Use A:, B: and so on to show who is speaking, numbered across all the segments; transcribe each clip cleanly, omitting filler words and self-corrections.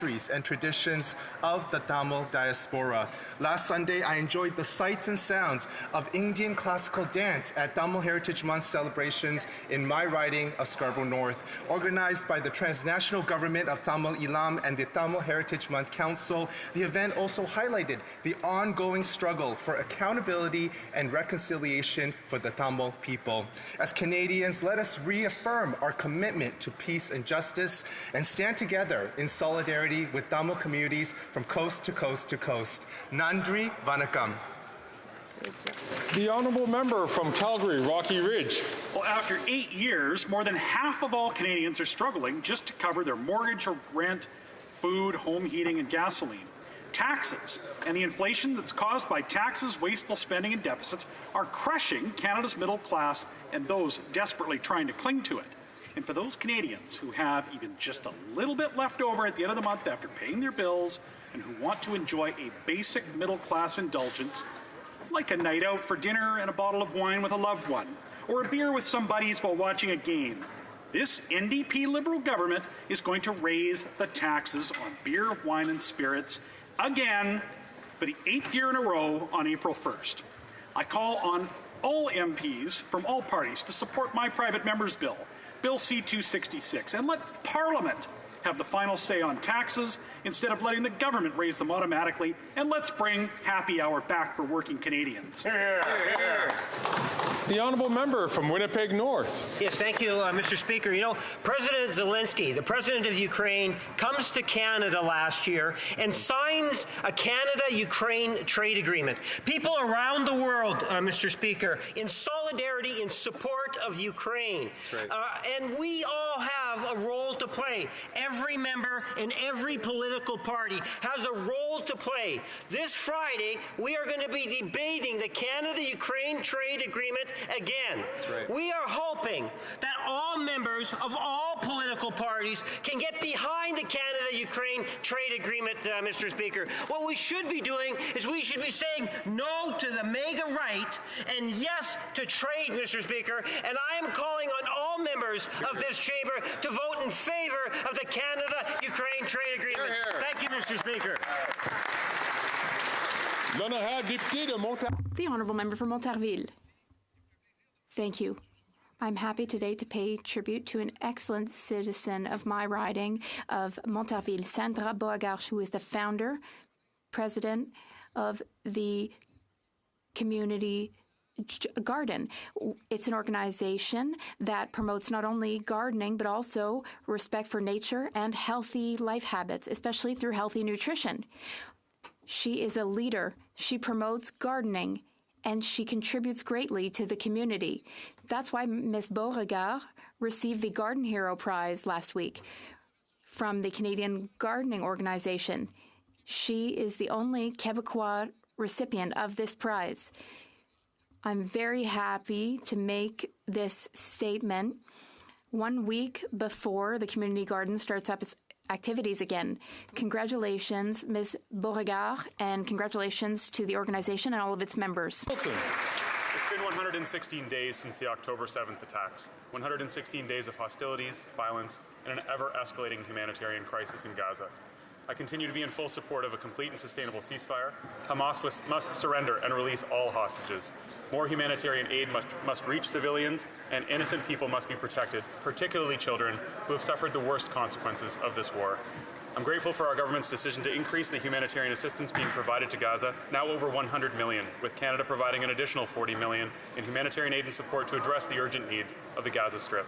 A: and traditions of the Tamil diaspora. Last Sunday, I enjoyed the sights and sounds of Indian classical dance at Tamil Heritage Month celebrations in my riding of Scarborough North. Organized by the Transnational Government of Tamil Eelam and the Tamil Heritage Month Council, the event also highlighted the ongoing struggle for accountability and reconciliation for the Tamil people. As Canadians, let us reaffirm our commitment to peace and justice and stand together in solidarity with Tamil communities from coast to coast to coast. Nandri Vanakkam.
B: The honourable member from Calgary, Rocky Ridge.
C: Well, after 8 years, more than half of all Canadians are struggling just to cover their mortgage or rent, food, home heating, and gasoline. Taxes and the inflation that's caused by taxes, wasteful spending, and deficits are crushing Canada's middle class and those desperately trying to cling to it. And for those Canadians who have even just a little bit left over at the end of the month after paying their bills and who want to enjoy a basic middle-class indulgence, like a night out for dinner and a bottle of wine with a loved one, or a beer with some buddies while watching a game, this NDP Liberal government is going to raise the taxes on beer, wine, and spirits again for the 8th year in a row on April 1st. I call on all MPs from all parties to support my private member's bill, Bill C-266, and let Parliament have the final say on taxes instead of letting the government raise them automatically, and let's bring happy hour back for working Canadians.
B: Hear, hear. The honourable member from Winnipeg North.
D: Yes, thank you, Mr. Speaker. You know, President Zelensky, the president of Ukraine, comes to Canada last year and signs a Canada-Ukraine trade agreement. People around the world, Mr. Speaker, in solidarity, in support of Ukraine. Right. And we all have a role to play. Every member in every political party has a role to play. This Friday, we are going to be debating the Canada-Ukraine trade agreement again. Right. We are hoping that all members of all political parties can get behind the Canada-Ukraine trade agreement, Mr. Speaker. What we should be doing is we should be saying no to the mega right and yes to trade, Mr. Speaker. And I am calling on all members of this chamber to vote in favor of the Canada-Ukraine trade agreement. Hear, hear. Thank you, Mr. Speaker.
E: The Honourable Member for Montarville. Thank you. I'm happy today to pay tribute to an excellent citizen of my riding of Montarville, Sandra Beauregard, who is the founder, president of the community garden. It's an organization that promotes not only gardening, but also respect for nature and healthy life habits, especially through healthy nutrition. She is a leader. She promotes gardening, and she contributes greatly to the community. That's why Ms. Beauregard received the Garden Hero Prize last week from the Canadian Gardening Organization. She is the only Quebecois recipient of this prize. I'm very happy to make this statement 1 week before the community garden starts up its activities again. Congratulations, Ms. Beauregard, and congratulations to the organization and all of its members.
F: It's been 116 days since the October 7th attacks, 116 days of hostilities, violence, and an ever-escalating humanitarian crisis in Gaza. I continue to be in full support of a complete and sustainable ceasefire. Hamas must surrender and release all hostages. More humanitarian aid must reach civilians, and innocent people must be protected, particularly children who have suffered the worst consequences of this war. I'm grateful for our government's decision to increase the humanitarian assistance being provided to Gaza, now over 100 million, with Canada providing an additional 40 million in humanitarian aid and support to address the urgent needs of the Gaza Strip.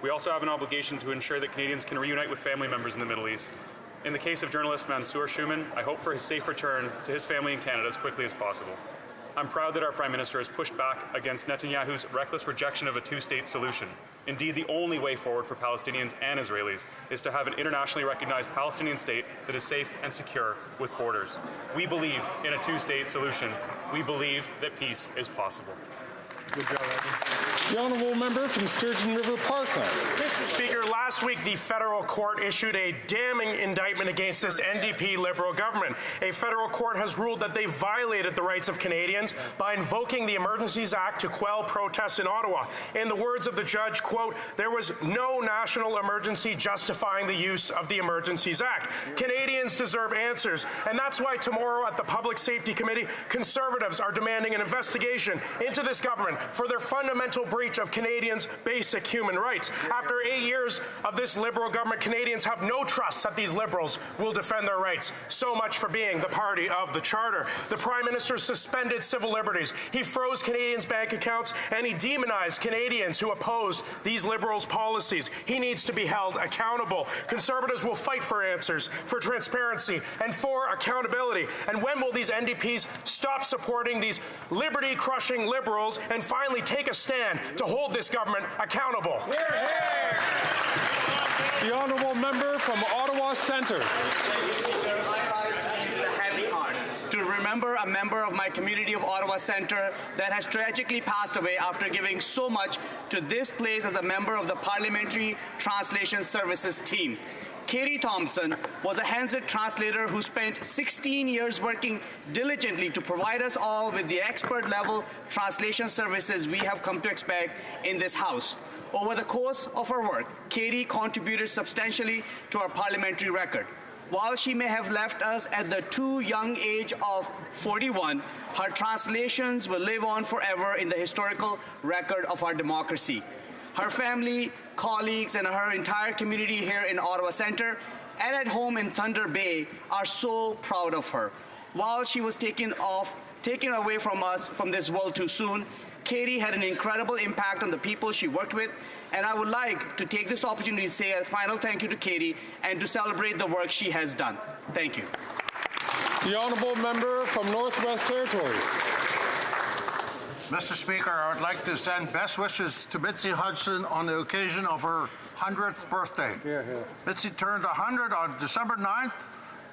F: We also have an obligation to ensure that Canadians can reunite with family members in the Middle East. In the case of journalist Mansour Schuman, I hope for his safe return to his family in Canada as quickly as possible. I'm proud that our Prime Minister has pushed back against Netanyahu's reckless rejection of a two-state solution. Indeed, the only way forward for Palestinians and Israelis is to have an internationally recognized Palestinian state that is safe and secure with borders. We believe in a two-state solution. We believe that peace is possible.
A: Good job, Eddie.
B: The honourable member from Sturgeon River Parkland.
G: Mr. Speaker, last week the federal court issued a damning indictment against this NDP Liberal government. A federal court has ruled that they violated the rights of Canadians by invoking the Emergencies Act to quell protests in Ottawa. In the words of the judge, quote, there was no national emergency justifying the use of the Emergencies Act. Canadians deserve answers, and that's why tomorrow at the Public Safety Committee, Conservatives are demanding an investigation into this government for their fundamental breach of Canadians' basic human rights. After 8 years of this Liberal government, Canadians have no trust that these Liberals will defend their rights. So much for being the party of the Charter. The Prime Minister suspended civil liberties. He froze Canadians' bank accounts, and he demonized Canadians who opposed these Liberals' policies. He needs to be held accountable. Conservatives will fight for answers, for transparency, and for accountability. And when will these NDPs stop supporting these liberty-crushing Liberals and finally take a stand to hold this government accountable?
B: The honourable member from Ottawa Centre.
H: To remember a member of my community of Ottawa Centre that has tragically passed away after giving so much to this place as a member of the Parliamentary Translation Services team. Katie Thompson was a Hansard translator who spent 16 years working diligently to provide us all with the expert-level translation services we have come to expect in this House. Over the course of her work, Katie contributed substantially to our parliamentary record. While she may have left us at the too young age of 41, her translations will live on forever in the historical record of our democracy. Her family, colleagues, and her entire community here in Ottawa Centre and at home in Thunder Bay are so proud of her. While she was taken away from us from this world too soon, Katie had an incredible impact on the people she worked with, and I would like to take this opportunity to say a final thank you to Katie and to celebrate the work she has done. Thank you.
B: The honourable member from Northwest Territories.
I: Mr. Speaker, I would like to send best wishes to Mitzi Hudson on the occasion of her 100th birthday. Mitzi turned 100 on December 9th.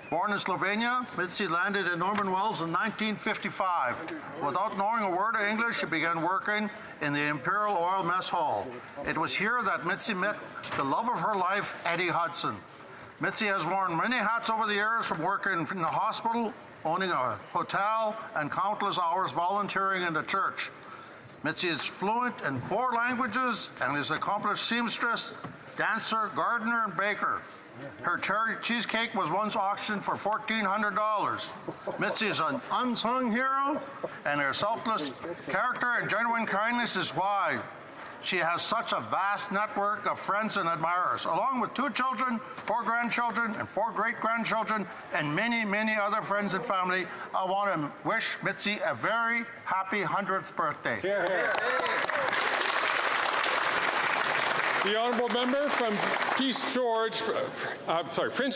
I: Born in Slovenia, Mitzi landed in Norman Wells in 1955. Without knowing a word of English, she began working in the Imperial Oil Mess Hall. It was here that Mitzi met the love of her life, Eddie Hudson. Mitzi has worn many hats over the years, from working in the hospital, owning a hotel, and countless hours volunteering in the church. Mitzi is fluent in 4 languages and is an accomplished seamstress, dancer, gardener, and baker. Her cherry cheesecake was once auctioned for $1,400. Mitzi is an unsung hero, and her selfless character and genuine kindness is why she has such a vast network of friends and admirers. Along with 2 children, 4 grandchildren, and 4 great-grandchildren, and many, many other friends and family, I want to wish Mitzi a very happy 100th birthday.
B: The honourable member from Prince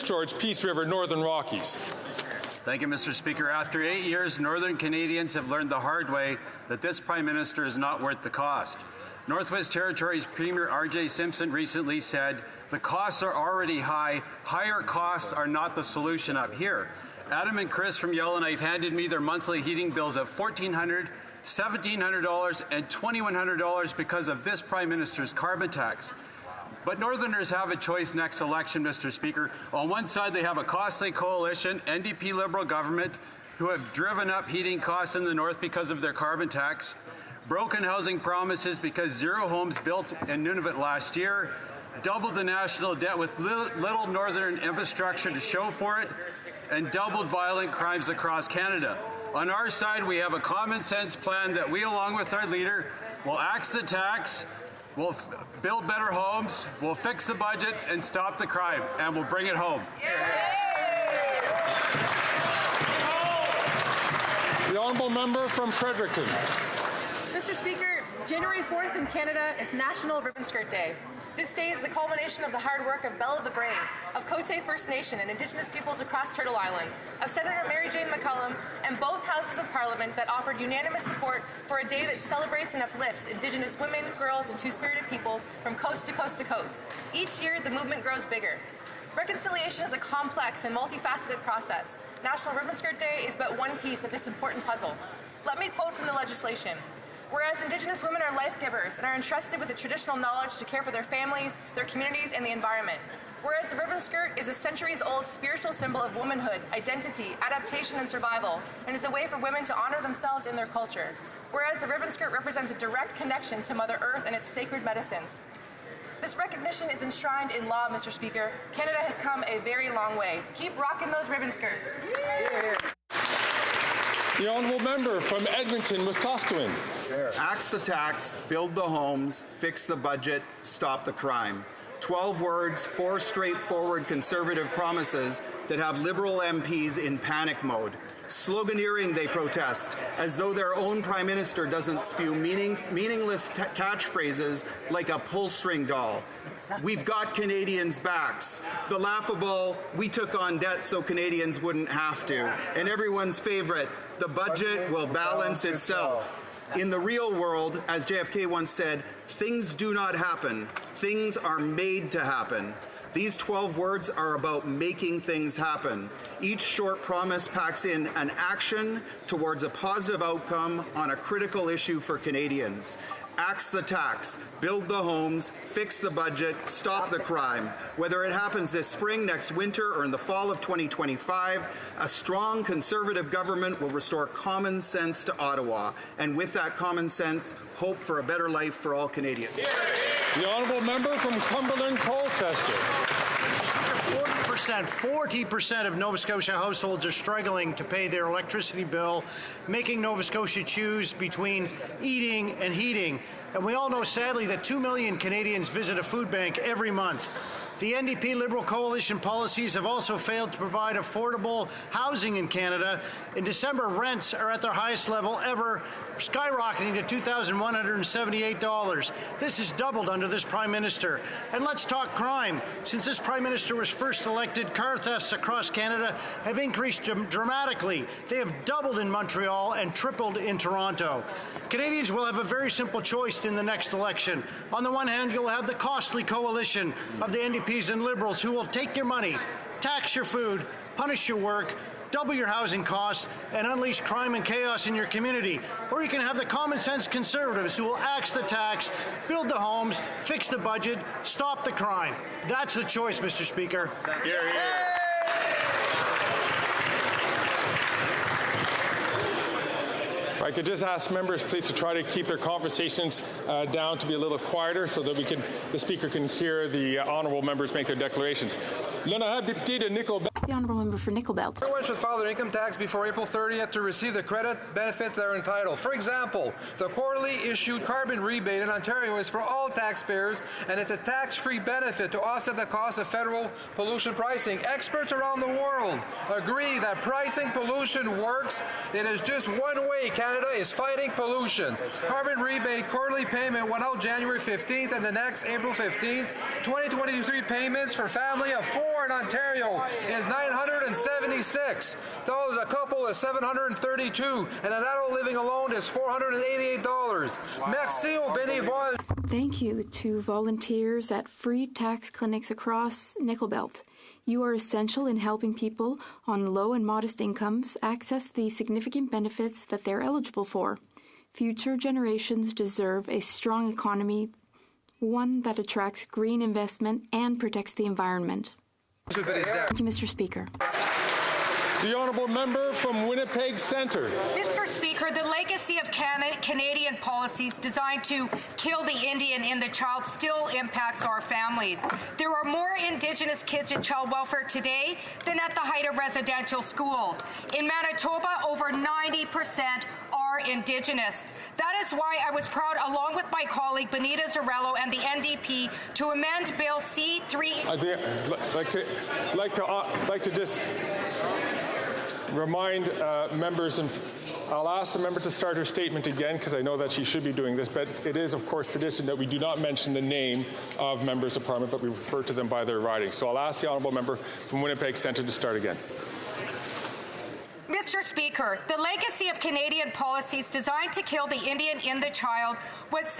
B: George, Peace River, Northern Rockies.
J: Thank you, Mr. Speaker. After 8 years, Northern Canadians have learned the hard way that this Prime Minister is not worth the cost. Northwest Territories Premier R.J. Simpson recently said, the costs are already high. Higher costs are not the solution up here. Adam and Chris from Yellowknife handed me their monthly heating bills of $1,400, $1,700, and $2,100 because of this Prime Minister's carbon tax. But Northerners have a choice next election, Mr. Speaker. On one side, they have a costly coalition, NDP Liberal government, who have driven up heating costs in the north because of their carbon tax, broken housing promises because 0 homes built in Nunavut last year, doubled the national debt with little northern infrastructure to show for it, and doubled violent crimes across Canada. On our side, we have a common sense plan that we, along with our leader, will axe the tax, we'll build better homes, we'll fix the budget and stop the crime, and we'll bring it home.
B: The honourable member from Fredericton.
K: Mr. Speaker, January 4th in Canada is National Ribbon Skirt Day. This day is the culmination of the hard work of Bella the Brain, of Cote First Nation and Indigenous peoples across Turtle Island, of Senator Mary Jane McCullum, and both houses of Parliament that offered unanimous support for a day that celebrates and uplifts Indigenous women, girls, and Two-Spirited peoples from coast to coast to coast. Each year, the movement grows bigger. Reconciliation is a complex and multifaceted process. National Ribbon Skirt Day is but one piece of this important puzzle. Let me quote from the legislation. Whereas Indigenous women are life givers and are entrusted with the traditional knowledge to care for their families, their communities, and the environment. Whereas the ribbon skirt is a centuries-old spiritual symbol of womanhood, identity, adaptation, and survival, and is a way for women to honor themselves in their culture. Whereas the ribbon skirt represents a direct connection to Mother Earth and its sacred medicines. This recognition is enshrined in law, Mr. Speaker. Canada has come a very long way. Keep rocking those ribbon skirts.
B: The honourable member from Edmonton, Wetaskiwin.
L: Axe the tax, build the homes, fix the budget, stop the crime. 12 words, 4 straightforward conservative promises that have Liberal MPs in panic mode. Sloganeering, they protest, as though their own Prime Minister doesn't spew meaningless catchphrases like a pull-string doll. We've got Canadians' backs. The laughable, we took on debt so Canadians wouldn't have to. And everyone's favorite, the budget will balance itself. In the real world, as JFK once said, things do not happen. Things are made to happen. These 12 words are about making things happen. Each short promise packs in an action towards a positive outcome on a critical issue for Canadians. Axe the tax, build the homes, fix the budget, stop the crime. Whether it happens this spring, next winter, or in the fall of 2025, a strong Conservative government will restore common sense to Ottawa. And with that common sense, hope for a better life for all Canadians.
B: The honourable member from Cumberland, Colchester.
M: 40% of Nova Scotia households are struggling to pay their electricity bill, making Nova Scotia choose between eating and heating. And we all know, sadly, that 2 million Canadians visit a food bank every month. The NDP Liberal Coalition policies have also failed to provide affordable housing in Canada. In December, rents are at their highest level ever, skyrocketing to $2,178. This has doubled under this Prime Minister. And let's talk crime. Since this Prime Minister was first elected, car thefts across Canada have increased dramatically. They have doubled in Montreal and tripled in Toronto. Canadians will have a very simple choice in the next election. On the one hand, you'll have the costly coalition of the NDPs and Liberals who will take your money, tax your food, punish your work, double your housing costs, and unleash crime and chaos in your community. Or you can have the common sense Conservatives who will axe the tax, build the homes, fix the budget, stop the crime. That's the choice, Mr. Speaker.
B: Hear, hear. If I could just ask members, please, to try to keep their conversations down, to be a little quieter, so that the Speaker can hear the honourable members make their declarations.
E: The honourable member for Nickel Belt.
N: Everyone should file their income tax before April 30th to receive the credit benefits that are entitled. For example, the quarterly issued carbon rebate in Ontario is for all taxpayers, and it's a tax-free benefit to offset the cost of federal pollution pricing. Experts around the world agree that pricing pollution works. It is just one way Canada is fighting pollution. Carbon rebate quarterly payment went out January 15th and the next April 15th. 2023 payments for family of 4 in Ontario is $976. A couple is $732, and an adult living alone is $488. Merci au bénévole.
E: Thank you to volunteers at free tax clinics across Nickel Belt. You are essential in helping people on low and modest incomes access the significant benefits that they're eligible for. Future generations deserve a strong economy, one that attracts green investment and protects the environment. Thank you, Mr. Speaker.
B: The honourable member from Winnipeg Centre.
O: Mr. Speaker, the legacy of Canadian policies designed to kill the Indian in the child still impacts our families. There are more Indigenous kids in child welfare today than at the height of residential schools. In Manitoba, over 90% are Indigenous. That is why I was proud, along with my colleague Benita Zarello and the NDP, to amend Bill C-3.
B: I'd like to just remind members, and I'll ask the member to start her statement again, because I know that she should be doing this, but it is, of course, tradition that we do not mention the name of members of Parliament, but we refer to them by their riding. So I'll ask the honourable member from Winnipeg Centre to start again.
O: Mr. Speaker, the legacy of Canadian policies designed to kill the Indian in the child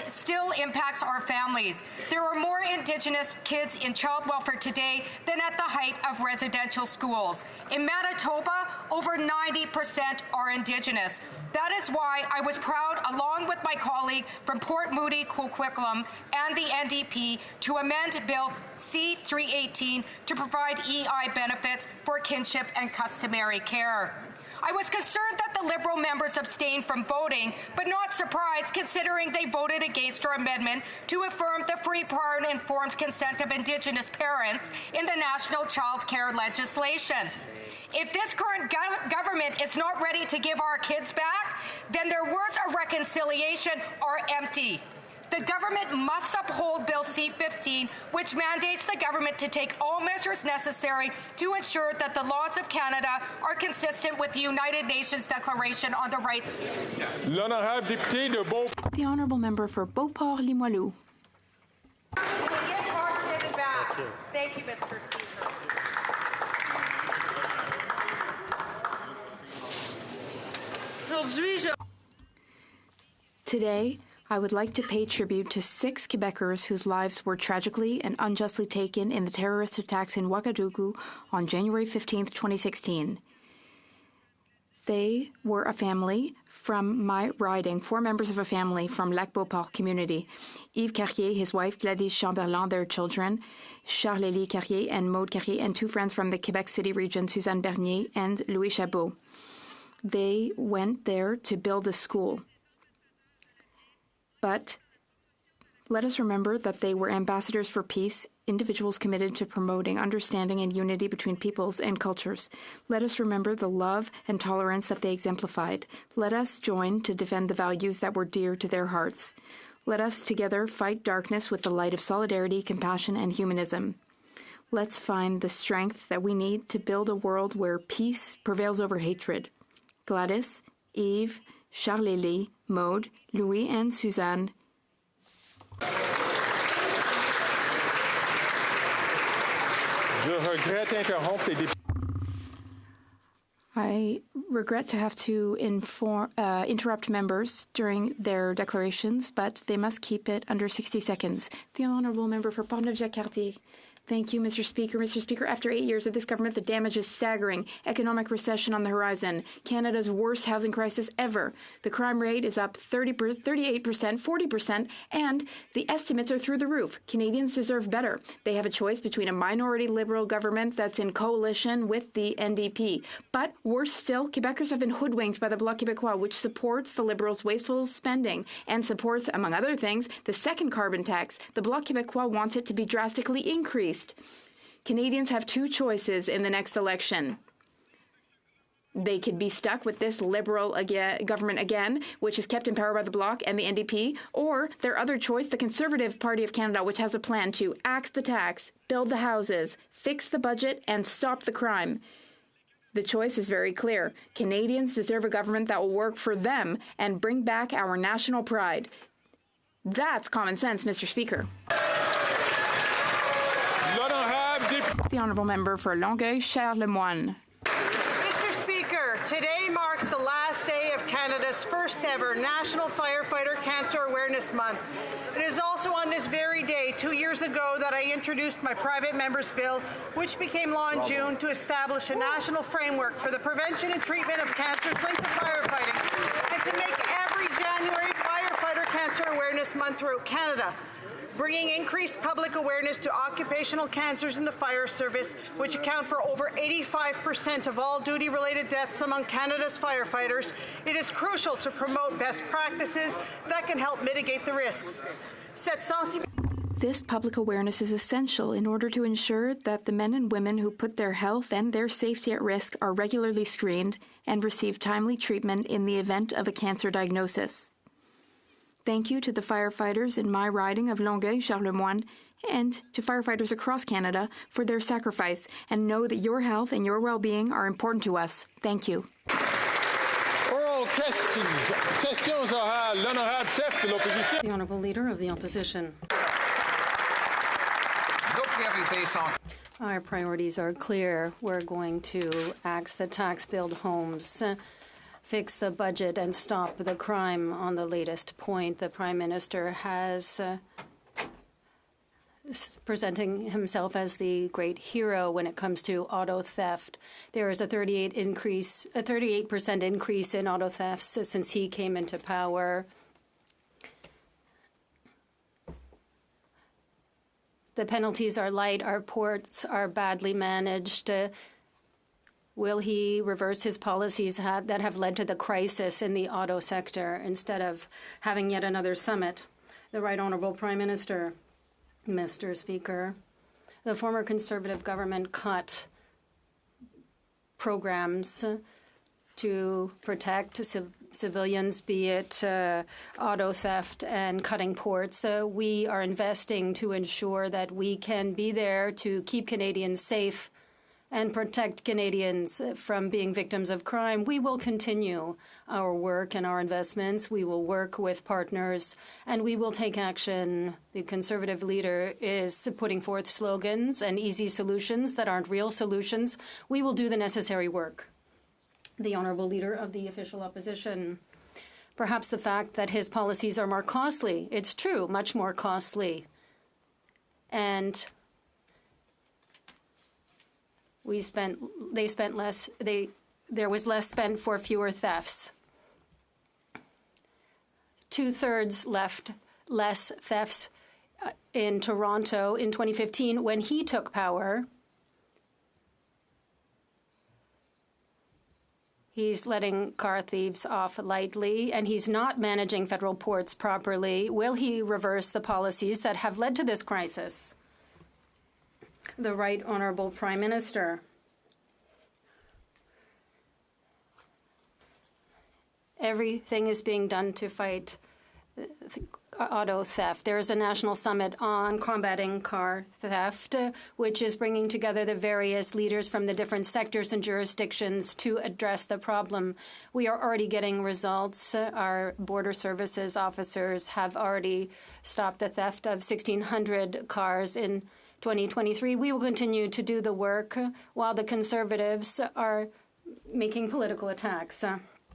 O: still impacts our families. There are more Indigenous kids in child welfare today than at the height of residential schools. In Manitoba, over 90% are Indigenous. That is why I was proud, along with my colleague from Port Moody, Coquitlam, and the NDP, to amend Bill C-318 to provide EI benefits for kinship and customary care. I was concerned that the Liberal members abstained from voting, but not surprised considering they voted against our amendment to affirm the free, prior, and informed consent of Indigenous parents in the national child care legislation. If this current government is not ready to give our kids back, then their words of reconciliation are empty. The government must uphold Bill C-15, which mandates the government to take all measures necessary to ensure that the laws of Canada are consistent with the United Nations Declaration on the Rights.
B: L'honorable député de Beauport.
E: The honourable member for Beauport-Limoilou.
K: Thank you, Mr. Speaker.
E: Today, I would like to pay tribute to 6 Quebecers whose lives were tragically and unjustly taken in the terrorist attacks in Ouagadougou on January 15, 2016. They were a family from my riding, 4 members of a family from Lac-Beauport community. Yves Carrier, his wife Gladys Chamberlain, their children, Charles-Élie Carrier and Maude Carrier, and 2 friends from the Quebec City region, Suzanne Bernier and Louis Chabot. They went there to build a school. But let us remember that they were ambassadors for peace, individuals committed to promoting understanding and unity between peoples and cultures. Let us remember the love and tolerance that they exemplified. Let us join to defend the values that were dear to their hearts. Let us together fight darkness with the light of solidarity, compassion, and humanism. Let's find the strength that we need to build a world where peace prevails over hatred. Gladys, Yves, Charles-Élie, Maude, Louis, and Suzanne. I regret to have to interrupt members during their declarations, but they must keep it under 60 seconds. The honourable member for Portneuf-Jacques-Cartier. Thank you, Mr. Speaker. Mr. Speaker, after 8 years of this government, the damage is staggering. Economic recession on the horizon. Canada's worst housing crisis ever. The crime rate is up 38%, 40%, and the estimates are through the roof. Canadians deserve better. They have a choice between a minority Liberal government that's in coalition with the NDP. But worse still, Quebecers have been hoodwinked by the Bloc Québécois, which supports the Liberals' wasteful spending and supports, among other things, the second carbon tax. The Bloc Québécois wants it to be drastically increased. Canadians have 2 choices in the next election. They could be stuck with this Liberal government again, which is kept in power by the Bloc and the NDP, or their other choice, the Conservative Party of Canada, which has a plan to axe the tax, build the houses, fix the budget, and stop the crime. The choice is very clear. Canadians deserve a government that will work for them and bring back our national pride. That's common sense, Mr. Speaker. The honourable member for Longueuil-Charles-Lemoine.
P: Mr. Speaker, today marks the last day of Canada's first ever National Firefighter Cancer Awareness Month. It is also on this very day, 2 years ago, that I introduced my private member's bill, which became law in June, to establish a national framework for the prevention and treatment of cancers linked to firefighting, and to make every January Firefighter Cancer Awareness Month throughout Canada, bringing increased public awareness to occupational cancers in the fire service, which account for over 85% of all duty-related deaths among Canada's firefighters. It is crucial to promote best practices that can help mitigate the risks.
E: This public awareness is essential in order to ensure that the men and women who put their health and their safety at risk are regularly screened and receive timely treatment in the event of a cancer diagnosis. Thank you to the firefighters in my riding of Longueuil-Charles-Lemoine and to firefighters across Canada for their sacrifice, and know that your health and your well-being are important to us. Thank you.
B: Oral questions orales. L'honorable chef de l'opposition.
Q: The Honourable Leader of the Opposition. Our priorities are clear. We're going to axe the tax, build homes, fix the budget, and stop the crime. On the latest point, the Prime Minister has presenting himself as the great hero when it comes to auto theft. There is a 38% increase in auto thefts since he came into power. The penalties are light. Our ports are badly managed. Will he reverse his policies that have led to the crisis in the auto sector instead of having yet another summit? The Right Honourable Prime Minister. Mr. Speaker, the former Conservative government cut programs to protect civilians, be it auto theft and cutting ports. We are investing to ensure that we can be there to keep Canadians safe and protect Canadians from being victims of crime. We will continue our work and our investments. We will work with partners, and we will take action. The Conservative leader is putting forth slogans and easy solutions that aren't real solutions. We will do the necessary work. The Honourable Leader of the Official Opposition. Perhaps the fact that his policies are more costly. It's true, much more costly. And there was less spent for fewer thefts. 2/3 left less thefts in Toronto in 2015 when he took power. He's letting car thieves off lightly, and he's not managing federal ports properly. Will he reverse the policies that have led to this crisis? The Right Honourable Prime Minister. Everything is being done to fight auto theft. There is a national summit on combating car theft, which is bringing together the various leaders from the different sectors and jurisdictions to address the problem. We are already getting results. Our border services officers have already stopped the theft of 1,600 cars in 2023. We will continue to do the work while the Conservatives are making political attacks.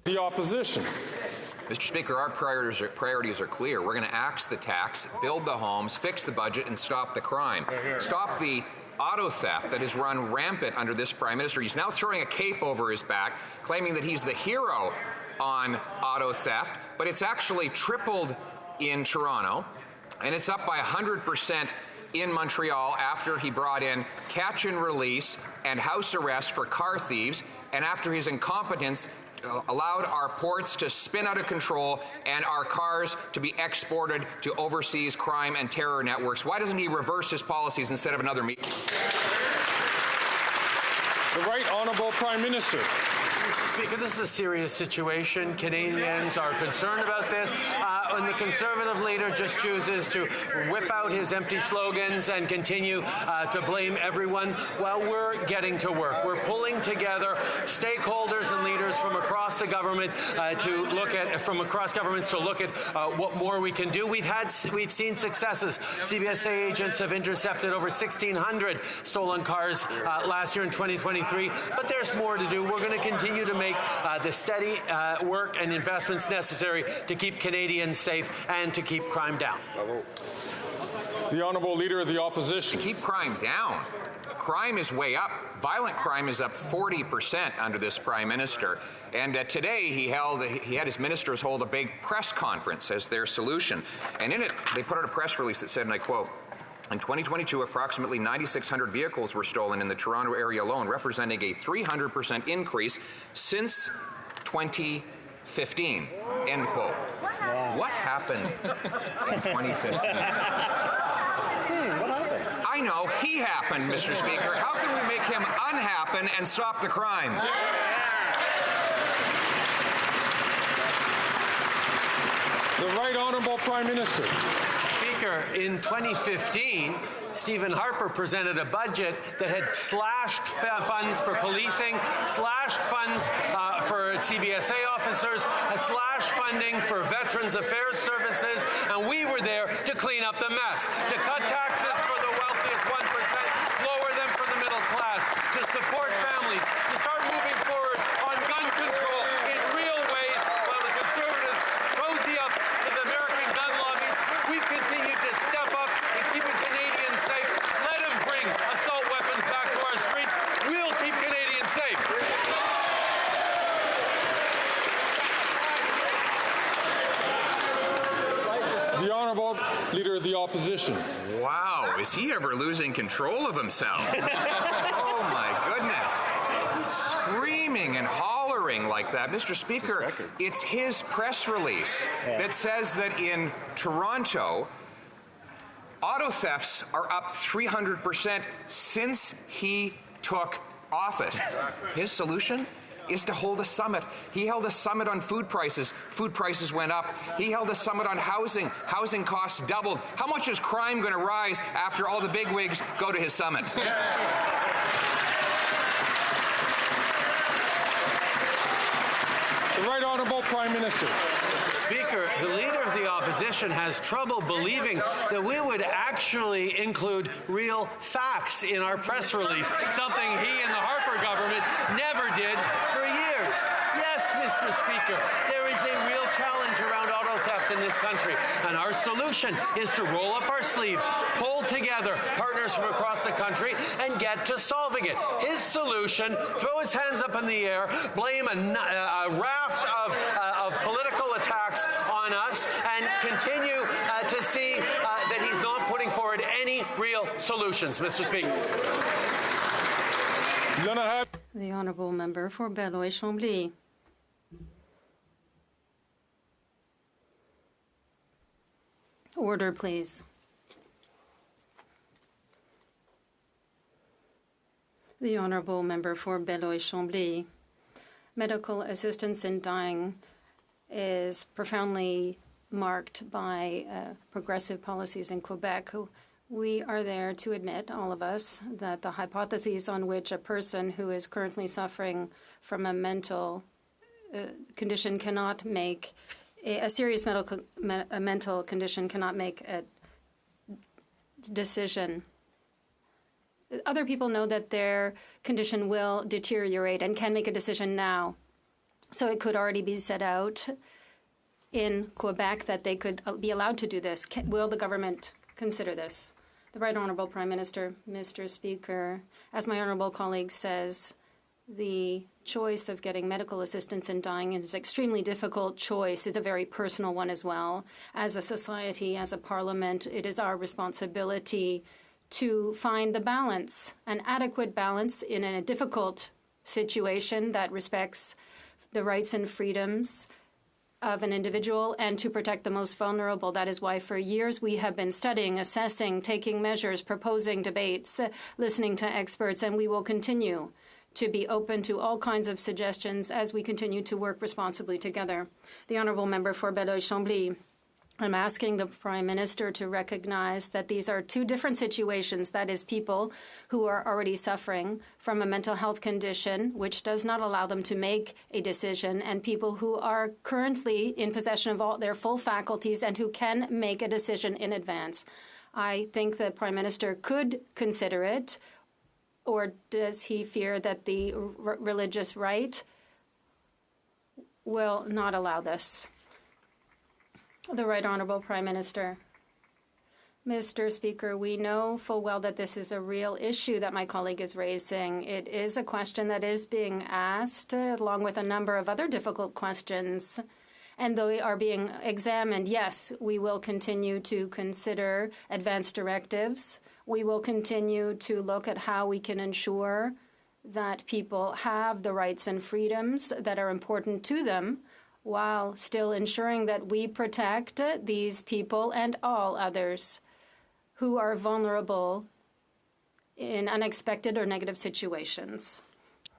B: The Opposition.
R: Mr. Speaker, our priorities are clear. We're going to axe the tax, build the homes, fix the budget, and stop the crime. Stop the auto theft that has run rampant under this Prime Minister. He's now throwing a cape over his back, claiming that he's the hero on auto theft, but it's actually tripled in Toronto, and it's up by 100% in Montreal after he brought in catch and release and house arrest for car thieves, and after his incompetence allowed our ports to spin out of control and our cars to be exported to overseas crime and terror networks. Why doesn't he reverse his policies instead of another meeting?
B: The Right Honourable Prime Minister.
S: Mr. Speaker, this is a serious situation. Canadians are concerned about this. And the Conservative leader just chooses to whip out his empty slogans and continue to blame everyone while we're getting to work. We're pulling together stakeholders and leaders from across the government to look at what more we can do. We've seen successes. CBSA agents have intercepted over 1,600 stolen cars last year in 2023, but there's more to do. We're going to continue to make the steady work and investments necessary to keep Canadians safe and to keep crime down.
B: The Honourable Leader of the Opposition.
R: To keep crime down. Crime is way up. Violent crime is up 40% under this Prime Minister. And today he had his ministers hold a big press conference as their solution. And in it, they put out a press release that said, and I quote, in 2022, approximately 9,600 vehicles were stolen in the Toronto area alone, representing a 300% increase since 2015, end quote. Wow. What happened in 2015? What happened? I know, he happened, Mr. Speaker. How can we make him unhappen and stop the crime?
B: The Right Honourable Prime Minister.
S: Speaker, in 2015, Stephen Harper presented a budget that had slashed funds for policing, slashed funds for CBSA officers, slashed funding for Veterans Affairs Services, and we were there to clean up the mess, to cut taxes for the wealthiest 1%, lower them for the support families, to start moving forward on gun control in real ways while the Conservatives cozy up to the American gun lobbies. We've continued to step up in keeping Canadians safe. Let them bring assault weapons back to our streets. We'll keep Canadians safe.
B: The Honourable Leader of the Opposition.
R: Wow, is he ever losing control of himself? Oh my goodness. Screaming and hollering like that. Mr. Speaker, it's his press release that says that in Toronto, auto thefts are up 300% since he took office. His solution is to hold a summit. He held a summit on food prices. Food prices went up. He held a summit on housing. Housing costs doubled. How much is crime going to rise after all the bigwigs go to his summit?
B: The Right Honourable Prime Minister.
S: Speaker, the Leader of the Opposition has trouble believing that we would actually include real facts in our press release, something he and the Harper government never did for years. Yes, Mr. Speaker, there is a real challenge around auto theft in this country, and our solution is to roll up our sleeves, pull together partners from across the country, and get to solving it. His solution, throw his hands up in the air, blame a raft of political attacks on us, and continue to see that he's not putting forward any real solutions, Mr. Speaker.
Q: The Honourable Member for Belloy-Chambly. Order, please. The Honourable Member for Belloy-Chambly. Medical assistance in dying is profoundly marked by progressive policies in Quebec. We are there to admit, all of us, that the hypotheses on which a person who is currently suffering from a mental condition cannot make a serious mental condition cannot make a decision. Other people know that their condition will deteriorate and can make a decision now. So it could already be set out in Quebec that they could be allowed to do this. Will the government consider this? The Right Honourable Prime Minister. Mr. Speaker, as my honourable colleague says, the choice of getting medical assistance in dying is an extremely difficult choice. It's a very personal one as well. As a society, as a parliament, it is our responsibility to find the balance, an adequate balance in a difficult situation that respects the rights and freedoms of an individual and to protect the most vulnerable. That is why for years we have been studying, assessing, taking measures, proposing debates, listening to experts, and we will continue to be open to all kinds of suggestions as we continue to work responsibly together. The Honourable Member for Belloy-Chambly. I'm asking the Prime Minister to recognize that these are two different situations. That is, people who are already suffering from a mental health condition, which does not allow them to make a decision, and people who are currently in possession of all their full faculties and who can make a decision in advance. I think the Prime Minister could consider it, or does he fear that the religious right will not allow this? The Right Honourable Prime Minister. Mr. Speaker, we know full well that this is a real issue that my colleague is raising. It is a question that is being asked, along with a number of other difficult questions, and they are being examined. Yes, we will continue to consider advanced directives. We will continue to look at how we can ensure that people have the rights and freedoms that are important to them, while still ensuring that we protect these people and all others who are vulnerable in unexpected or negative situations.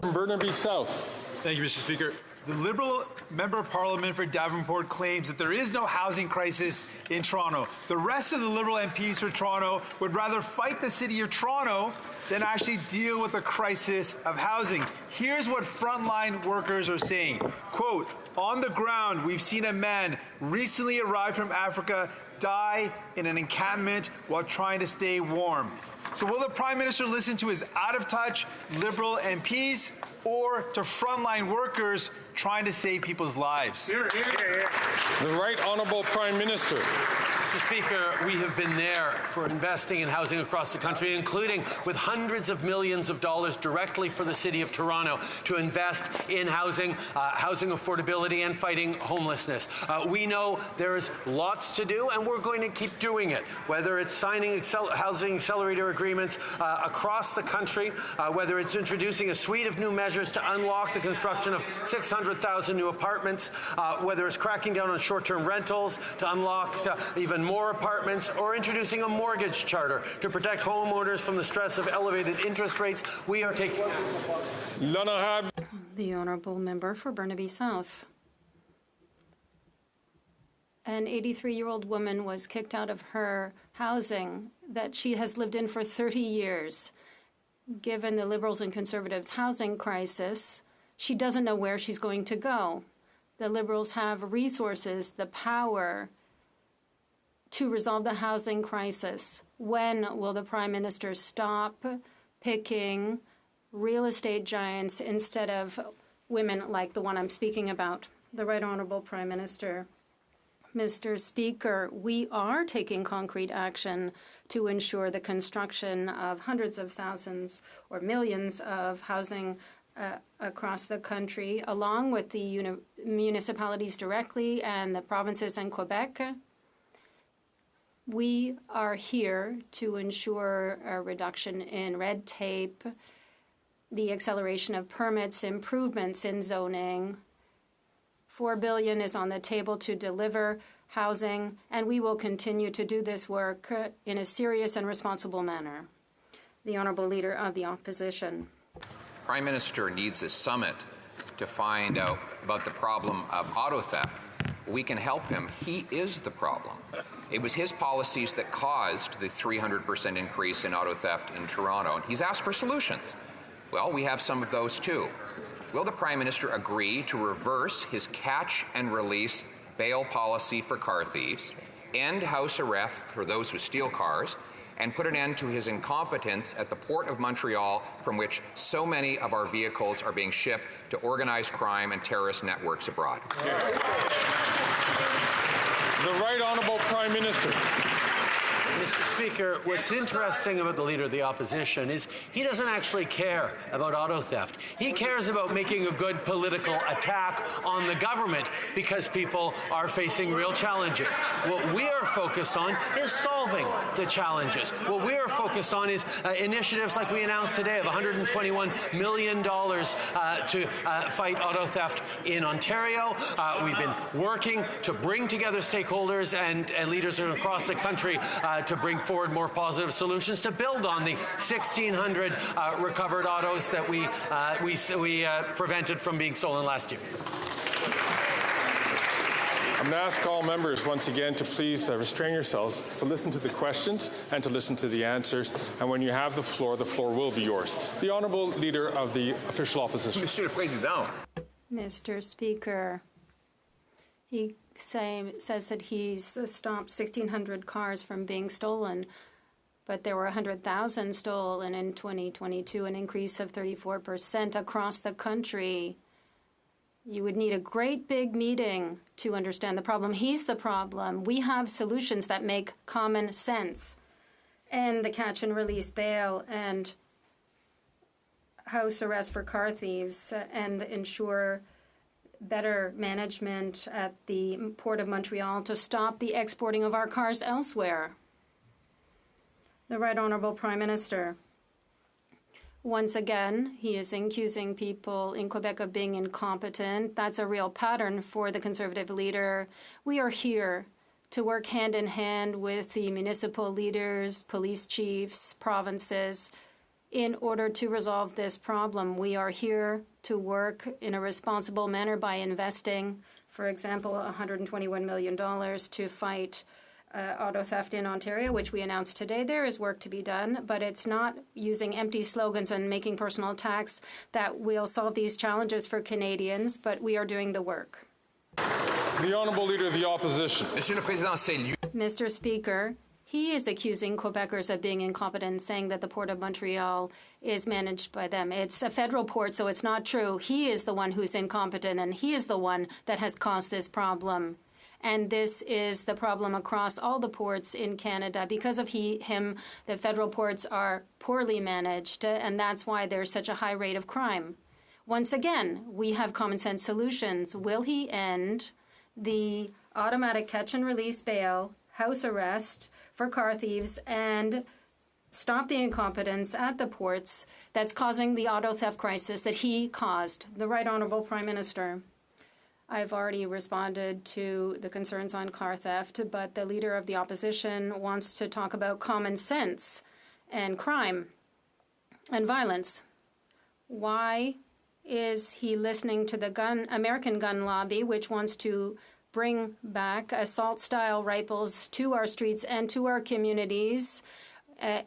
B: Burnaby South.
T: Thank you, Mr. Speaker. The Liberal Member of Parliament for Davenport claims that there is no housing crisis in Toronto. The rest of the Liberal MPs for Toronto would rather fight the City of Toronto than actually deal with the crisis of housing. Here's what frontline workers are saying. Quote, on the ground, we've seen a man recently arrived from Africa die in an encampment while trying to stay warm. So will the Prime Minister listen to his out-of-touch Liberal MPs or to frontline workers trying to save people's lives?
B: The Right Honourable Prime Minister.
S: Mr. Speaker, we have been there for investing in housing across the country, including with hundreds of millions of dollars directly for the City of Toronto to invest in housing, housing affordability and fighting homelessness. We know there is lots to do, and we're going to keep doing it, whether it's signing housing accelerator agreements across the country, whether it's introducing a suite of new measures to unlock the construction of 600,000 new apartments, whether it's cracking down on short-term rentals to unlock even more apartments, or introducing a mortgage charter to protect homeowners from the stress of elevated interest rates. We are taking...
Q: The Honourable Member for Burnaby South. An 83-year-old woman was kicked out of her housing that she has lived in for 30 years. Given the Liberals and Conservatives' housing crisis, she doesn't know where she's going to go. The Liberals have resources, the power to resolve the housing crisis. When will the Prime Minister stop picking real estate giants instead of women like the one I'm speaking about? The Right Honourable Prime Minister. Mr. Speaker, we are taking concrete action to ensure the construction of hundreds of thousands or millions of housing across the country, along with the municipalities directly and the provinces and Quebec. We are here to ensure a reduction in red tape, the acceleration of permits, improvements in zoning. $4 billion is on the table to deliver housing, and we will continue to do this work in a serious and responsible manner. The Honourable Leader of the Opposition.
R: Prime Minister needs a summit to find out about the problem of auto theft. We can help him. He is the problem. It was his policies that caused the 300% increase in auto theft in Toronto. He's asked for solutions. Well, we have some of those too. Will the Prime Minister agree to reverse his catch and release bail policy for car thieves, end house arrest for those who steal cars, and put an end to his incompetence at the Port of Montreal, from which so many of our vehicles are being shipped to organized crime and terrorist networks abroad?
B: The Right Honourable Prime Minister.
S: Mr. Speaker, what's interesting about the Leader of the Opposition is he doesn't actually care about auto theft. He cares about making a good political attack on the government because people are facing real challenges. What we are focused on is solving the challenges. What we are focused on is initiatives like we announced today of $121 million to fight auto theft in Ontario. We've been working to bring together stakeholders and leaders across the country to bring forward more positive solutions to build on the 1,600 recovered autos that we prevented from being stolen last year.
B: I'm going to ask all members once again to please restrain yourselves, to listen to the questions and to listen to the answers. And when you have the floor will be yours. The Honourable Leader of the Official Opposition.
R: Monsieur le Président.
Q: Mr. Speaker, he says that he's stopped 1,600 cars from being stolen, but there were 100,000 stolen in 2022, an increase of 34% across the country. You would need a great big meeting to understand the problem. He's the problem. We have solutions that make common sense. And the catch and release bail and house arrest for car thieves and ensure better management at the Port of Montreal to stop the exporting of our cars elsewhere. The Right Honourable Prime Minister. Once again, he is accusing people in Quebec of being incompetent. That's a real pattern for the Conservative leader. We are here to work hand in hand with the municipal leaders, police chiefs, provinces, in order to resolve this problem. We are here to work in a responsible manner by investing, for example, $121 million to fight auto theft in Ontario, which we announced today. There is work to be done, but it's not using empty slogans and making personal attacks that will solve these challenges for Canadians, but we are doing the work.
B: The Honourable Leader of the Opposition.
R: Monsieur le Président, c'est lui.
Q: Mr. Speaker, He is accusing Quebecers of being incompetent, saying that the Port of Montreal is managed by them. It's a federal port, so it's not true. He is the one who's incompetent, and he is the one that has caused this problem. And this is the problem across all the ports in Canada. Because of him, the federal ports are poorly managed, and that's why there's such a high rate of crime. Once again, we have common sense solutions. Will he end the automatic catch and release bail, house arrest for car thieves, and stop the incompetence at the ports that's causing the auto theft crisis that he caused? The Right Honourable Prime Minister. I've already responded to the concerns on car theft, but the Leader of the Opposition wants to talk about common sense and crime and violence. Why is he listening to the American gun lobby, which wants to bring back assault-style rifles to our streets and to our communities?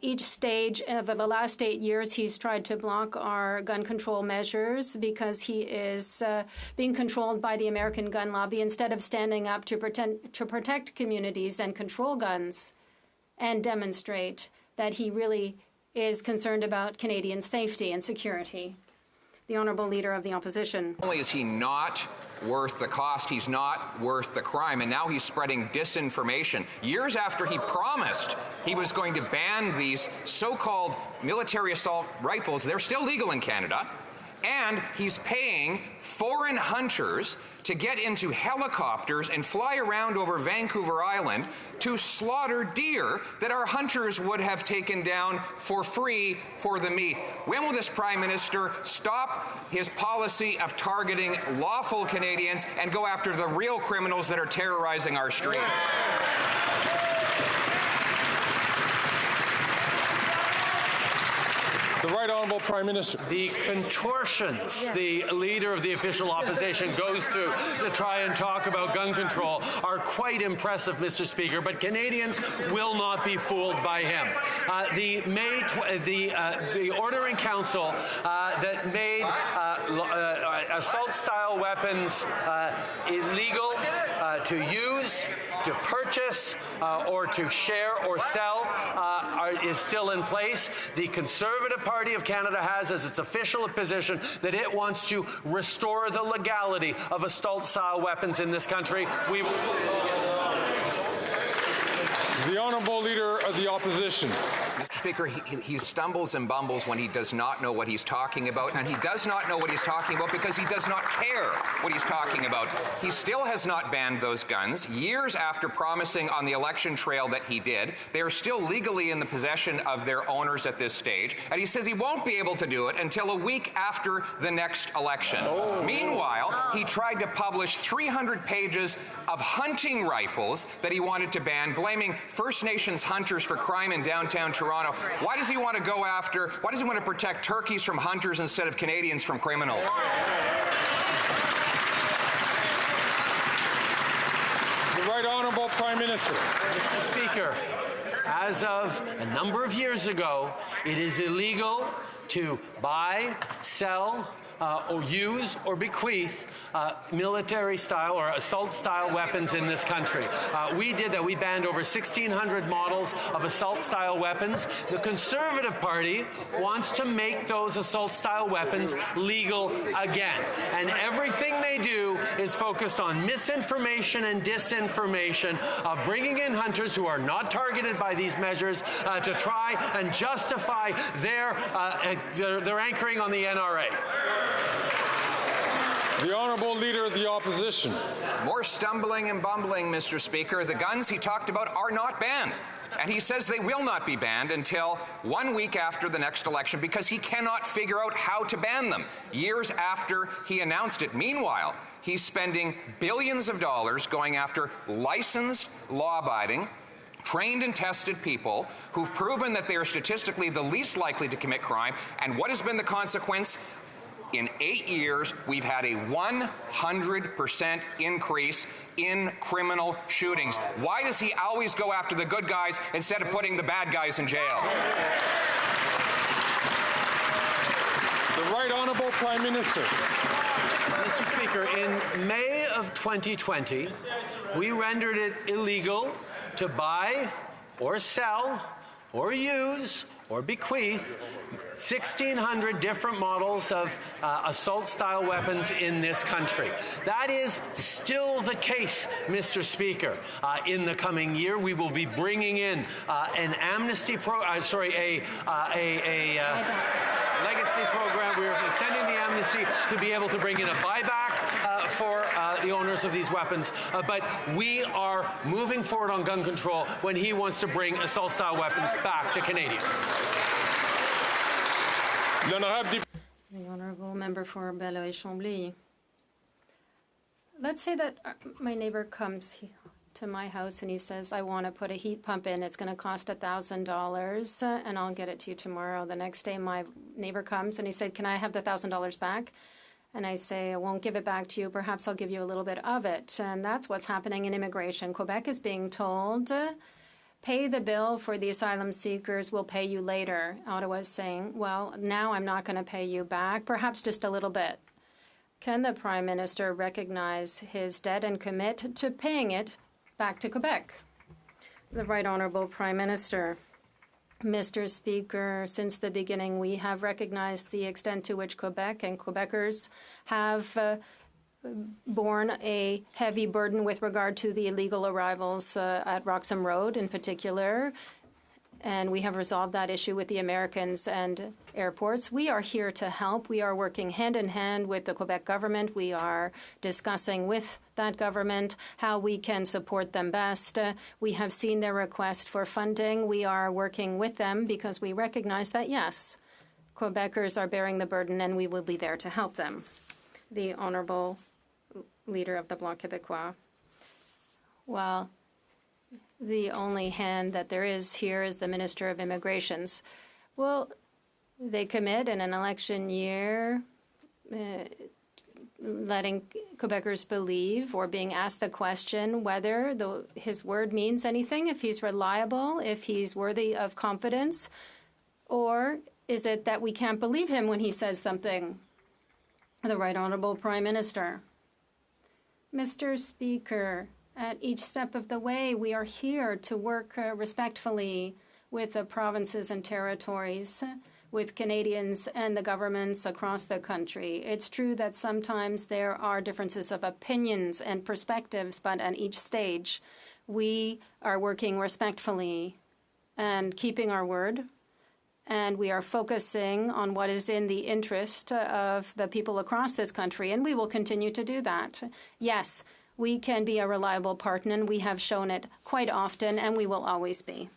Q: Each stage over the last 8 years, he's tried to block our gun control measures because he is being controlled by the American gun lobby instead of standing up to protect communities and control guns and demonstrate that he really is concerned about Canadian safety and security. The Honourable Leader of the Opposition.
R: Not only is he not worth the cost, he's not worth the crime, and now he's spreading disinformation. Years after he promised he was going to ban these so-called military assault rifles, they're still legal in Canada, and he's paying foreign hunters to get into helicopters and fly around over Vancouver Island to slaughter deer that our hunters would have taken down for free for the meat. When will this Prime Minister stop his policy of targeting lawful Canadians and go after the real criminals that are terrorizing our streets?
B: The Right Honourable Prime Minister.
S: The contortions the Leader of the Official Opposition goes through to try and talk about gun control are quite impressive, Mr. Speaker, but Canadians will not be fooled by him. The Order in Council that made assault-style weapons illegal to use, to purchase, or to share or sell is still in place. The Conservative Party of Canada has as its official position that it wants to restore the legality of assault-style weapons in this country.
B: The Honourable Leader of the Opposition.
R: Mr. Speaker, he stumbles and bumbles when he does not know what he's talking about, and he does not know what he's talking about because he does not care what he's talking about. He still has not banned those guns. Years after promising on the election trail that he did, they are still legally in the possession of their owners at this stage, and he says he won't be able to do it until a week after the next election. Meanwhile, he tried to publish 300 pages of hunting rifles that he wanted to ban, blaming First Nations hunters for crime in downtown Toronto. Why does he want to protect turkeys from hunters instead of Canadians from criminals?
B: The Right Honourable Prime Minister.
S: Mr. Speaker, as of a number of years ago, it is illegal to buy, sell, or use or bequeath military-style or assault-style weapons in this country. We did that. We banned over 1,600 models of assault-style weapons. The Conservative Party wants to make those assault-style weapons legal again. And everything they do is focused on misinformation and disinformation of bringing in hunters who are not targeted by these measures to try and justify their anchoring on the NRA.
B: The Honourable Leader of the Opposition.
R: More stumbling and bumbling, Mr. Speaker. The guns he talked about are not banned. And he says they will not be banned until 1 week after the next election because he cannot figure out how to ban them, years after he announced it. Meanwhile, he's spending billions of dollars going after licensed, law-abiding, trained and tested people who've proven that they are statistically the least likely to commit crime. And what has been the consequence? In 8 years, we've had a 100% increase in criminal shootings. Why does he always go after the good guys instead of putting the bad guys in jail?
B: The Right Honourable Prime Minister.
S: Mr. Speaker, in May of 2020, we rendered it illegal to buy, or sell or use or bequeath 1,600 different models of assault-style weapons in this country. That is still the case, Mr. Speaker. In the coming year, we will be bringing in an amnesty legacy program. We're extending the amnesty to be able to bring in a buyback for the owners of these weapons. But we are moving forward on gun control when he wants to bring assault-style weapons back to Canadians.
Q: The Honourable Member for Beloeil-Chambly. Let's say that my neighbor comes to my house and he says, I want to put a heat pump in. It's going to cost $1,000 and I'll get it to you tomorrow. The next day my neighbor comes and he said, can I have the $1,000 back? And I say, I won't give it back to you. Perhaps I'll give you a little bit of it. And that's what's happening in immigration. Quebec is being told, pay the bill for the asylum seekers, we'll pay you later. Ottawa is saying, well, now I'm not going to pay you back, perhaps just a little bit. Can the Prime Minister recognize his debt and commit to paying it back to Quebec? The Right Honourable Prime Minister. Mr. Speaker, since the beginning, we have recognized the extent to which Quebec and Quebecers have borne a heavy burden with regard to the illegal arrivals at Roxham Road in particular. And we have resolved that issue with the Americans and airports. We are here to help. We are working hand in hand with the Quebec government. We are discussing with that government how we can support them best. We have seen their request for funding. We are working with them because we recognize that, yes, Quebecers are bearing the burden and we will be there to help them. The Honourable Leader of the Bloc Québécois. Well, the only hand that there is here is the Minister of Immigrations. Well, they commit in an election year, letting Quebecers believe or being asked the question whether his word means anything, if he's reliable, if he's worthy of confidence, or is it that we can't believe him when he says something? The Right Honourable Prime Minister. Mr. Speaker, at each step of the way, we are here to work respectfully with the provinces and territories, with Canadians and the governments across the country. It's true that sometimes there are differences of opinions and perspectives, but at each stage, we are working respectfully and keeping our word. And we are focusing on what is in the interest of the people across this country, and we will continue to do that. Yes, we can be a reliable partner, and we have shown it quite often, and we will always be.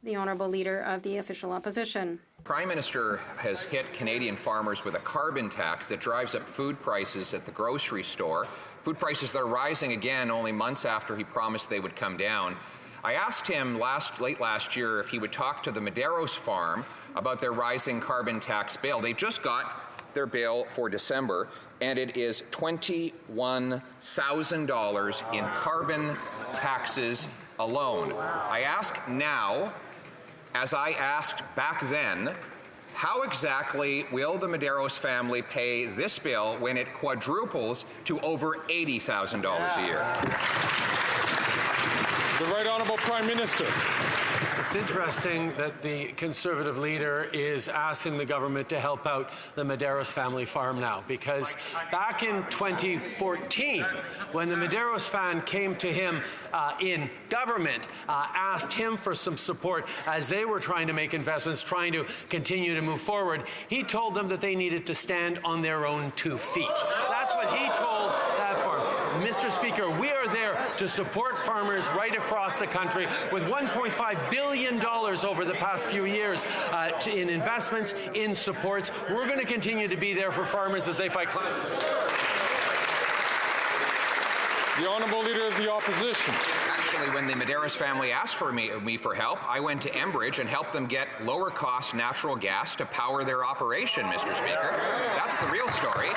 Q: The Honourable Leader of the Official Opposition.
R: Prime Minister has hit Canadian farmers with a carbon tax that drives up food prices at the grocery store. Food prices that are rising again only months after he promised they would come down. I asked him late last year if he would talk to the Medeiros farm about their rising carbon tax bill. They just got their bill for December, and it is $21,000 in carbon taxes alone. I ask now, as I asked back then, how exactly will the Medeiros family pay this bill when it quadruples to over $80,000 a year?
B: The Right Honourable Prime Minister.
S: It's interesting that the Conservative leader is asking the government to help out the Medeiros family farm now, because back in 2014, when the Medeiros fan came to him in government, asked him for some support as they were trying to make investments, trying to continue to move forward, he told them that they needed to stand on their own 2 feet. That's what he told that farm. Mr. Speaker, we are there to support farmers right across the country with $1.5 billion over the past few years in investments, in supports. We're going to continue to be there for farmers as they fight climate.
B: The Honourable Leader of the Opposition.
R: Actually, when the Medeiros family asked for me for help, I went to Enbridge and helped them get lower-cost natural gas to power their operation, Mr. Speaker. That's the real story.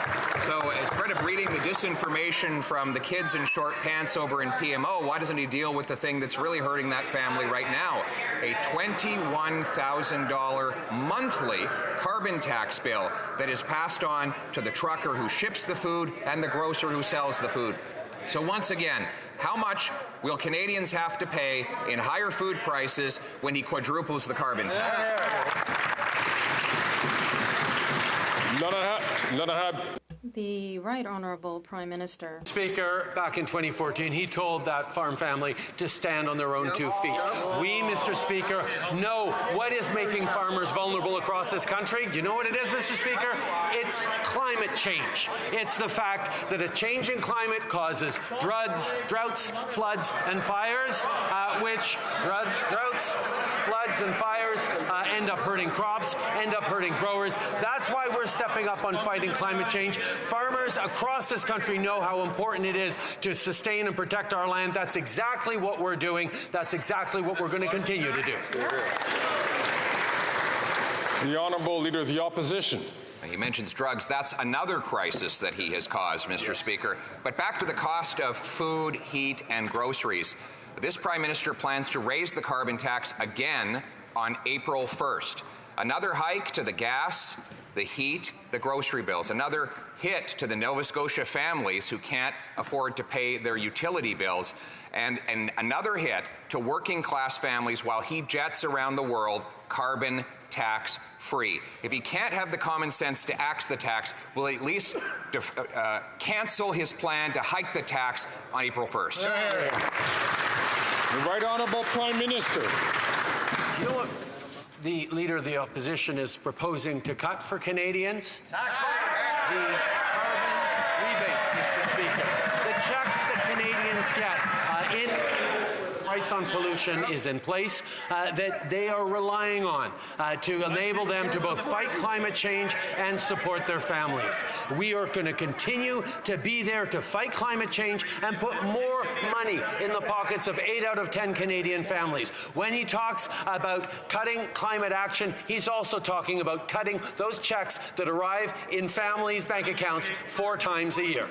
R: So instead of reading the disinformation from the kids in short pants over in PMO, why doesn't he deal with the thing that's really hurting that family right now? A $21,000 monthly carbon tax bill that is passed on to the trucker who ships the food and the grocer who sells the food. So once again, how much will Canadians have to pay in higher food prices when he quadruples the carbon tax?
Q: The Right Honourable Prime Minister.
S: Speaker, back in 2014, he told that farm family to stand on their own 2 feet. We, Mr. Speaker, know what is making farmers vulnerable across this country. Do you know what it is, Mr. Speaker? It's climate change. It's the fact that a changing climate causes droughts, floods, and fires, which droughts, floods, and fires end up hurting crops, end up hurting growers. That's why we're stepping up on fighting climate change. Farmers across this country know how important it is to sustain and protect our land. That's exactly what we're doing. That's exactly what we're going to continue to do.
B: The Honourable Leader of the Opposition.
R: He mentions drugs. That's another crisis that he has caused, Mr. Speaker. But back to the cost of food, heat, and groceries. This Prime Minister plans to raise the carbon tax again on April 1st. Another hike to the gas, the heat, the grocery bills. Another hit to the Nova Scotia families who can't afford to pay their utility bills. And another hit to working class families while he jets around the world carbon tax free. If he can't have the common sense to axe the tax, will he at least cancel his plan to hike the tax on April 1st?
B: The Right Honourable Prime Minister.
S: You know what the Leader of the Opposition is proposing to cut for Canadians? The carbon rebate, Mr. Speaker. The checks that Canadians get in price on pollution is in place that they are relying on to enable them to both fight climate change and support their families. We are going to continue to be there to fight climate change and put more money in the pockets of 8 out of 10 Canadian families. When he talks about cutting climate action, he's also talking about cutting those checks that arrive in families' bank accounts 4 times a year.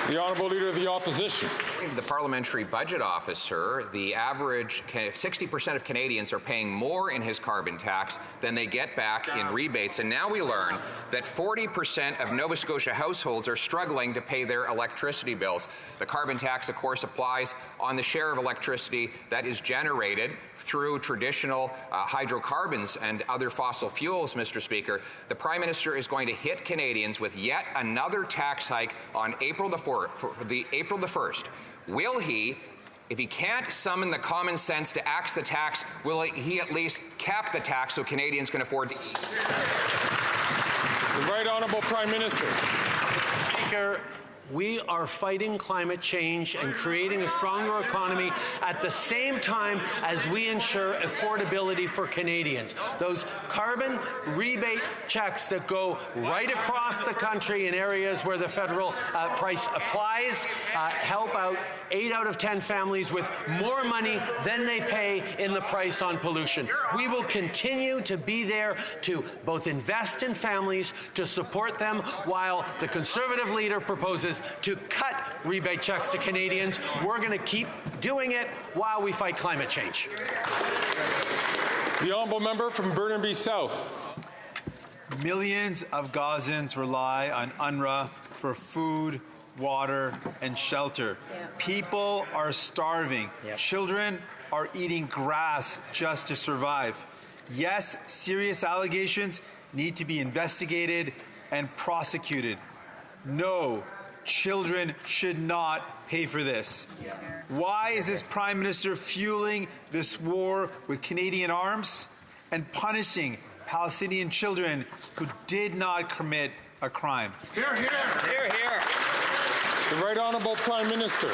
B: The Honourable Leader of the Opposition.
R: The Parliamentary Budget Officer, the average 60% of Canadians are paying more in his carbon tax than they get back in rebates. And now we learn that 40% of Nova Scotia households are struggling to pay their electricity bills. The carbon tax, of course, applies on the share of electricity that is generated through traditional hydrocarbons and other fossil fuels, Mr. Speaker. The Prime Minister is going to hit Canadians with yet another tax hike on April the 1st. Will he, if he can't summon the common sense to axe the tax, will he at least cap the tax so Canadians can afford to eat?
B: The Right Honourable Prime Minister.
S: Mr. Speaker, we are fighting climate change and creating a stronger economy at the same time as we ensure affordability for Canadians. Those carbon rebate checks that go right across the country in areas where the federal price applies help out 8 out of 10 families with more money than they pay in the price on pollution. We will continue to be there to both invest in families, to support them, while the Conservative leader proposes to cut rebate checks to Canadians. We're going to keep doing it while we fight climate change.
B: The Honourable Member from Burnaby South.
T: Millions of Gazans rely on UNRWA for food, water, and shelter. People are starving. Children are eating grass just to survive. Yes, serious allegations need to be investigated and prosecuted. No, children should not pay for this. Why is this Prime Minister fueling this war with Canadian arms and punishing Palestinian children who did not commit a crime?
G: Hear, hear. Hear, hear.
B: The Right Honourable Prime Minister.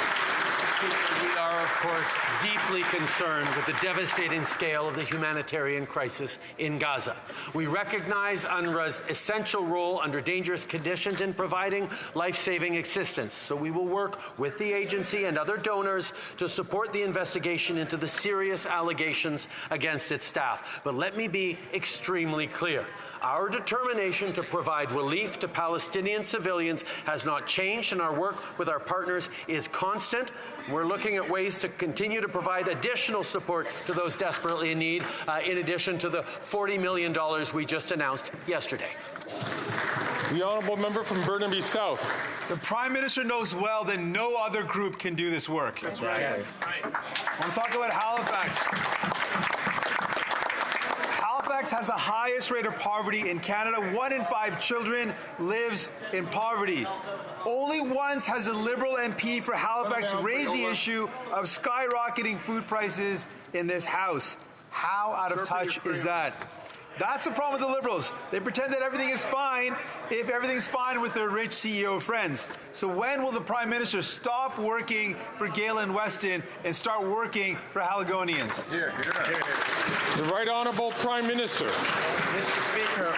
S: We are, of course, deeply concerned with the devastating scale of the humanitarian crisis in Gaza. We recognize UNRWA's essential role under dangerous conditions in providing life-saving assistance. So we will work with the agency and other donors to support the investigation into the serious allegations against its staff. But let me be extremely clear. Our determination to provide relief to Palestinian civilians has not changed, and our work with our partners is constant. We're looking at ways to continue to provide additional support to those desperately in need, in addition to the $40 million we just announced yesterday.
B: The honourable member from Burnaby South.
T: The Prime Minister knows well that no other group can do this work.
C: That's right.
T: I want to talk about Halifax. Halifax has the highest rate of poverty in Canada. 1 in 5 children lives in poverty. Only once has the Liberal MP for Halifax raised the issue of skyrocketing food prices in this House. How out of touch is that? That's the problem with the Liberals. They pretend that everything is fine if everything's fine with their rich CEO friends. So when will the Prime Minister stop working for Galen Weston and start working for Haligonians?
B: The Right Honourable Prime Minister.
S: Mr. Speaker,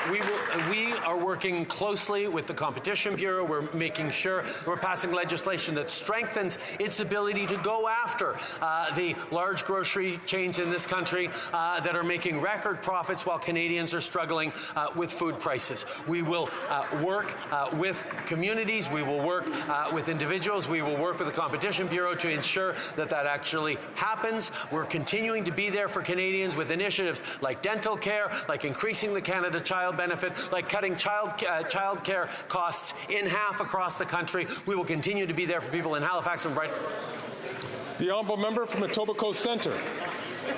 S: we are working closely with the Competition Bureau. We're making sure we're passing legislation that strengthens its ability to go after the large grocery chains in this country that are making record profits while Canadians are struggling with food prices. We will work with communities. We will work with individuals. We will work with the Competition Bureau to ensure that that actually happens. We're continuing to be there for Canadians with initiatives like dental care, like increasing the Canada Child Benefit, like cutting child care costs in half across the country. We will continue to be there for people in Halifax and Brighton.
B: The honourable member from Etobicoke Centre.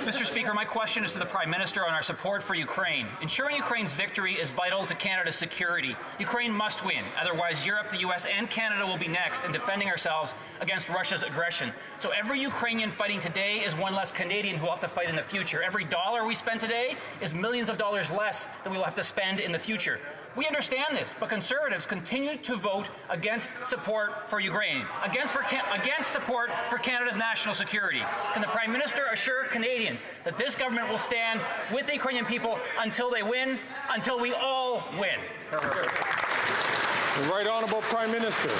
U: Mr. Speaker, my question is to the Prime Minister on our support for Ukraine. Ensuring Ukraine's victory is vital to Canada's security. Ukraine must win. Otherwise, Europe, the U.S., and Canada will be next in defending ourselves against Russia's aggression. So every Ukrainian fighting today is one less Canadian who will have to fight in the future. Every dollar we spend today is millions of dollars less that we will have to spend in the future. We understand this, but Conservatives continue to vote against support for Ukraine, against support for Canada's national security. Can the Prime Minister assure Canadians that this government will stand with the Ukrainian people until they win, until we all win?
B: The Right Honourable Prime Minister.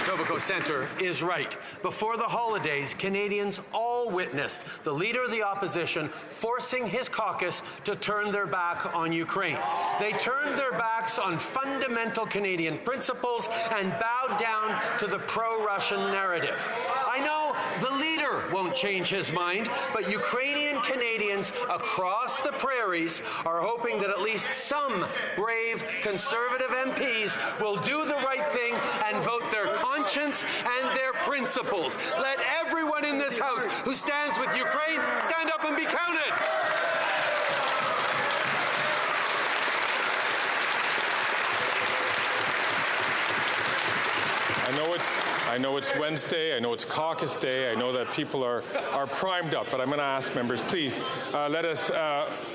S: Etobicoke Centre is right. Before the holidays, Canadians all witnessed the Leader of the Opposition forcing his caucus to turn their back on Ukraine. They turned their backs on fundamental Canadian principles and bowed down to the pro-Russian narrative. I know the Leader won't change his mind, but Ukrainian Canadians across the prairies are hoping that at least some brave Conservative MPs will do the right thing and vote their conscience and their principles. Let everyone in this House who stands with Ukraine stand up and be counted.
B: I know it's Wednesday. I know it's caucus day. I know that people are primed up, but I'm going to ask members, please let us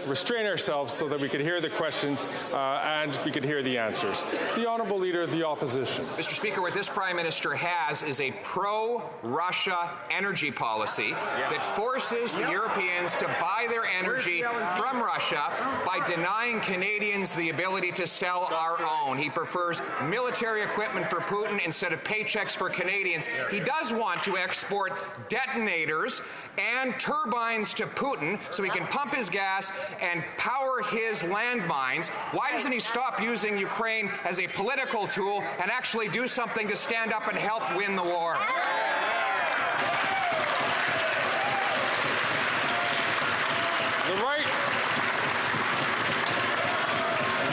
B: restrain ourselves so that we can hear the questions and we can hear the answers. The Honourable Leader of the Opposition.
R: Mr. Speaker, what this Prime Minister has is a pro-Russia energy policy that forces the Europeans to buy their energy from Russia by denying Canadians the ability to sell our own. He prefers military equipment for Putin instead of paychecks for Canadians. He does want to export detonators and turbines to Putin so he can pump his gas and power his landmines. Why doesn't he stop using Ukraine as a political tool and actually do something to stand up and help win the war?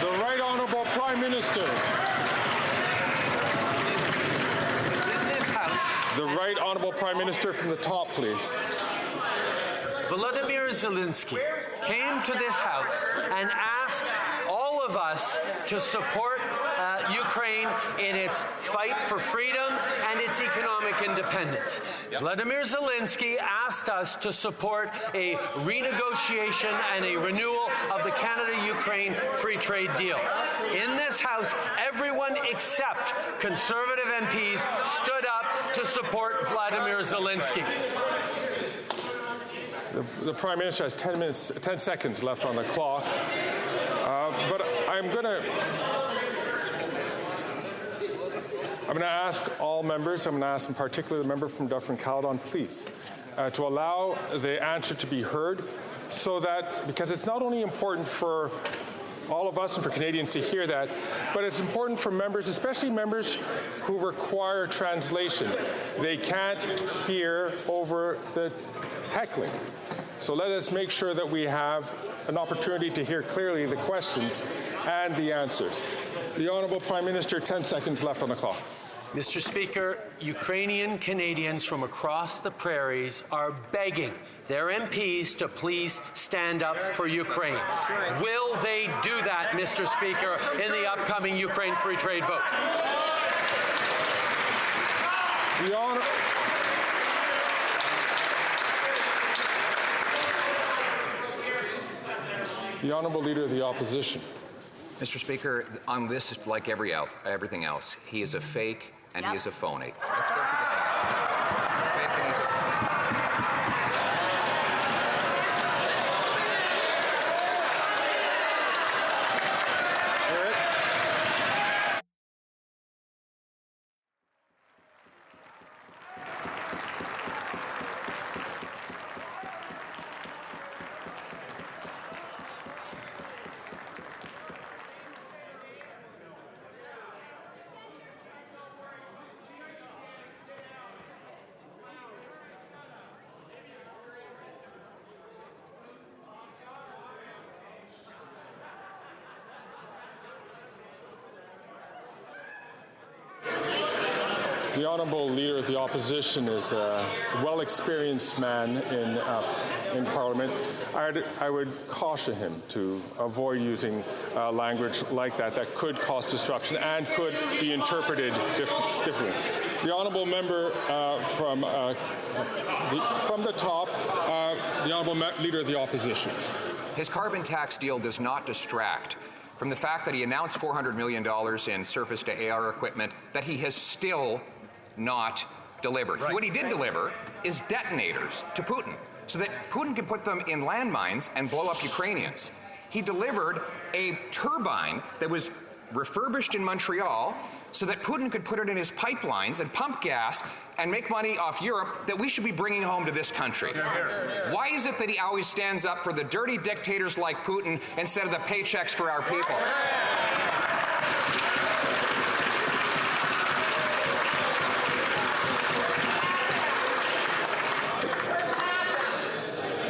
B: The Right Honourable Prime Minister. The Right Honourable Prime Minister from the top, please.
S: Volodymyr Zelensky came to this House and asked all of us to support Ukraine in its fight for freedom and its economic independence. Volodymyr Zelensky asked us to support a renegotiation and a renewal of the Canada-Ukraine free trade deal. In this House, everyone except Conservative MPs stood up to support Volodymyr Zelensky.
B: The Prime Minister has 10 seconds left on the clock, but I'm going to ask all members, I'm going to ask in particular the member from Dufferin-Caledon, please, to allow the answer to be heard so that, because it's not only important for all of us and for Canadians to hear that, but it's important for members, especially members who require translation. They can't hear over the heckling. So let us make sure that we have an opportunity to hear clearly the questions and the answers. The Honourable Prime Minister, 10 seconds left on the clock.
S: Mr. Speaker, Ukrainian Canadians from across the prairies are begging their MPs to please stand up for Ukraine. Will they do that, Mr. Speaker, in the upcoming Ukraine Free Trade vote?
B: The Honourable Leader of the Opposition.
R: Mr. Speaker, on this, like everything else, he is a fake and he is a phony. Let's go for the fake. Fake and he's a phony.
B: The Honourable Leader of the Opposition is a well-experienced man in Parliament. I would caution him to avoid using language like that could cause disruption and could be interpreted differently. The Honourable Member from the top, the Honourable Leader of the Opposition.
R: His carbon tax deal does not distract from the fact that he announced $400 million in surface-to-air equipment that he has still not delivered. Right. What he did deliver is detonators to Putin so that Putin could put them in landmines and blow up Ukrainians. He delivered a turbine that was refurbished in Montreal so that Putin could put it in his pipelines and pump gas and make money off Europe that we should be bringing home to this country. Why is it that he always stands up for the dirty dictators like Putin instead of the paychecks for our people?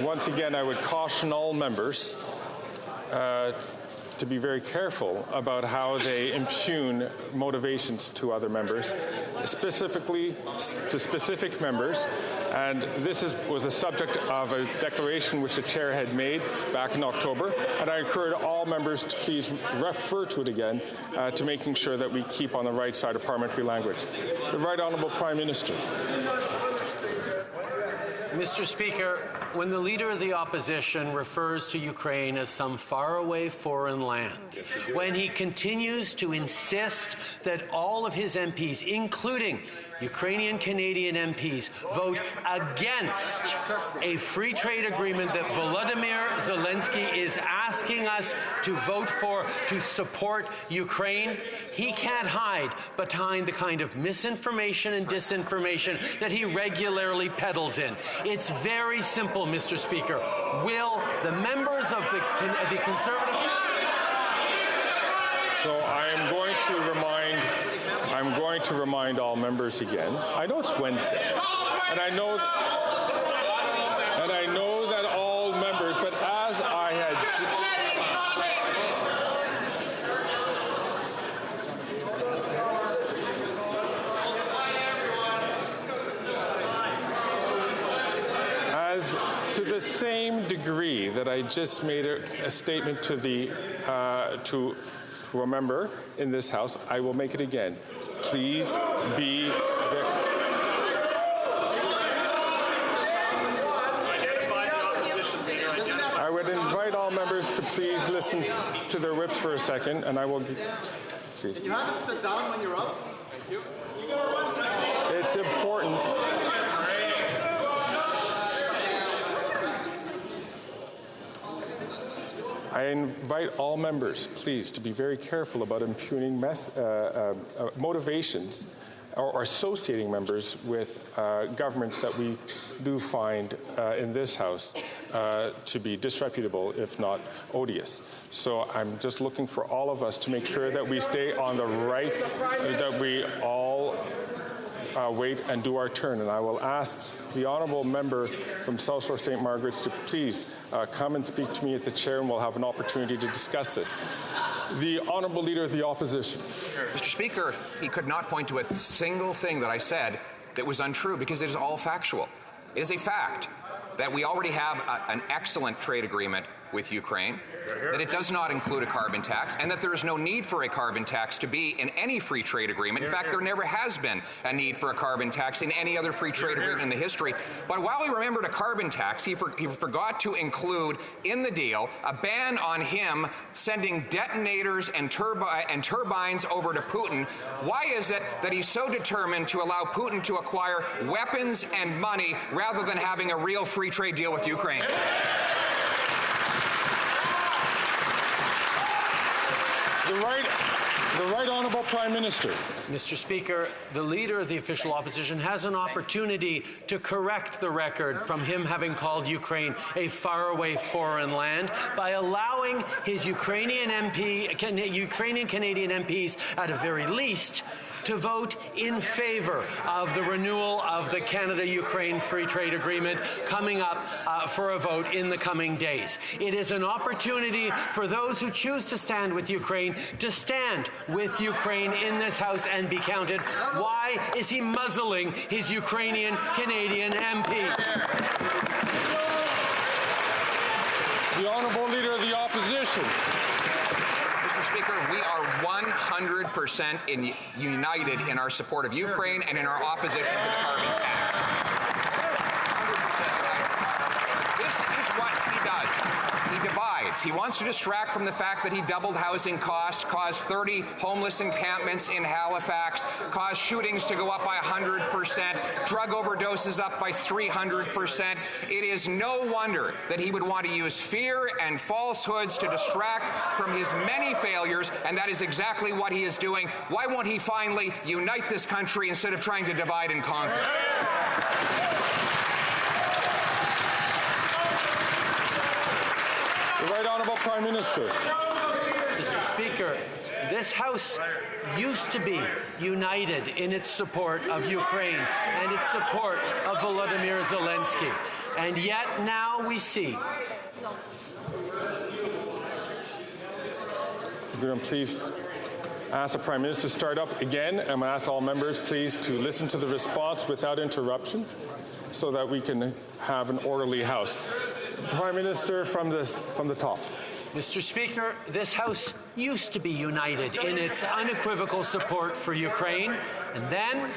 B: Once again, I would caution all members to be very careful about how they impugn motivations to other members, specifically to specific members. And this was the subject of a declaration which the chair had made back in October. And I encourage all members to please refer to it again to making sure that we keep on the right side of parliamentary language. The Right Honourable Prime Minister.
S: Mr. Speaker, when the Leader of the Opposition refers to Ukraine as some faraway foreign land, when he continues to insist that all of his MPs, including Ukrainian Canadian MPs, vote against a free trade agreement that Volodymyr Zelensky is asking us to vote for to support Ukraine, he can't hide behind the kind of misinformation and disinformation that he regularly peddles in. It's very simple, Mr. Speaker. Will the members of the Conservative...
B: So I'm going to remind all members again. I know it's Wednesday, and I know that all members, but as I had to the same degree that I just made a statement to a member in this House, I will make it again. Please be there. I would invite all members to please listen to their whips for a second, and I will...
A: Can you have them sit down when you're up? Thank you.
B: It's important. I invite all members, please, to be very careful about impugning motivations or associating members with governments that we do find in this House to be disreputable, if not odious. So I'm just looking for all of us to make sure that we stay on the right, that we all wait and do our turn. And I will ask the honourable member from South Shore St. Margaret's to please come and speak to me at the chair, and we'll have an opportunity to discuss this. The Honourable Leader of the Opposition.
R: Mr. Speaker, he could not point to a single thing that I said that was untrue because it is all factual. It is a fact that we already have an excellent trade agreement with Ukraine, that it does not include a carbon tax, and that there is no need for a carbon tax to be in any free trade agreement. In fact, there never has been a need for a carbon tax in any other free trade agreement in the history. But while he remembered a carbon tax, he forgot to include in the deal a ban on him sending detonators and turbines over to Putin. Why is it that he's so determined to allow Putin to acquire weapons and money rather than having a real free trade deal with Ukraine?
B: The Right Honourable Prime Minister.
S: Mr. Speaker, the Leader of the Official Opposition has an opportunity to correct the record from him having called Ukraine a faraway foreign land by allowing his Ukrainian Canadian MPs, at the very least, to vote in favor of the renewal of the Canada-Ukraine Free Trade Agreement coming up for a vote in the coming days. It is an opportunity for those who choose to stand with Ukraine to stand with Ukraine in this House and be counted. Why is he muzzling his Ukrainian Canadian MPs?
B: The Honourable Leader of the Opposition.
R: Mr. Speaker, we are 100% united in our support of Ukraine and in our opposition to the carbon tax. 100% united. This is what he does. He divides. He wants to distract from the fact that he doubled housing costs, caused 30 homeless encampments in Halifax, caused shootings to go up by 100%, drug overdoses up by 300%. It is no wonder that he would want to use fear and falsehoods to distract from his many failures, and that is exactly what he is doing. Why won't he finally unite this country instead of trying to divide and conquer?
B: The Right Honourable Prime Minister.
S: Mr. Speaker, this House used to be united in its support of Ukraine and its support of Volodymyr Zelensky. And yet now we see.
B: I'm going to please ask the Prime Minister to start up again. I'm going to ask all members, please, to listen to the response without interruption so that we can have an orderly House. Prime Minister from the top.
S: Mr. Speaker, this House used to be united in its unequivocal support for Ukraine, and then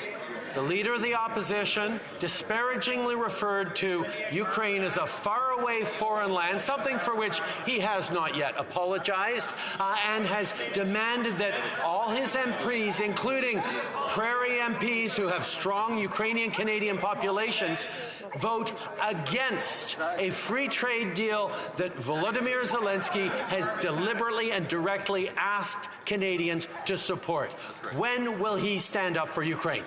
S: the Leader of the Opposition disparagingly referred to Ukraine as a faraway foreign land, something for which he has not yet apologized, and has demanded that all his MPs, including Prairie MPs who have strong Ukrainian-Canadian populations, vote against a free trade deal that Volodymyr Zelensky has deliberately and directly asked Canadians to support. When will he stand up for Ukraine?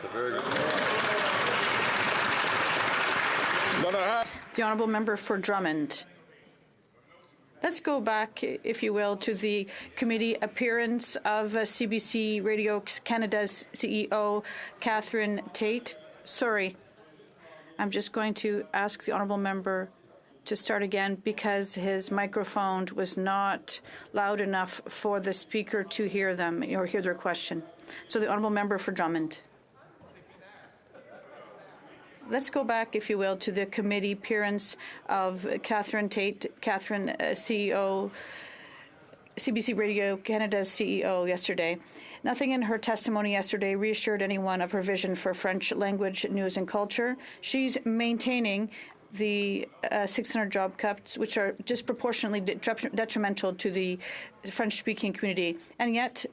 D: The Honourable Member for Drummond. Let's go back, if you will, to the committee appearance of CBC Radio Canada's CEO, Catherine Tate. Sorry, I'm just going to ask the Honourable Member to start again because his microphone was not loud enough for the Speaker to hear them or hear their question. So the Honourable Member for Drummond. Let's go back, if you will, to the committee appearance of Catherine Tate, CEO, CBC Radio Canada's CEO yesterday. Nothing in her testimony yesterday reassured anyone of her vision for French language, news and culture. She's maintaining the 600 job cuts, which are disproportionately detrimental to the French-speaking community. And yet,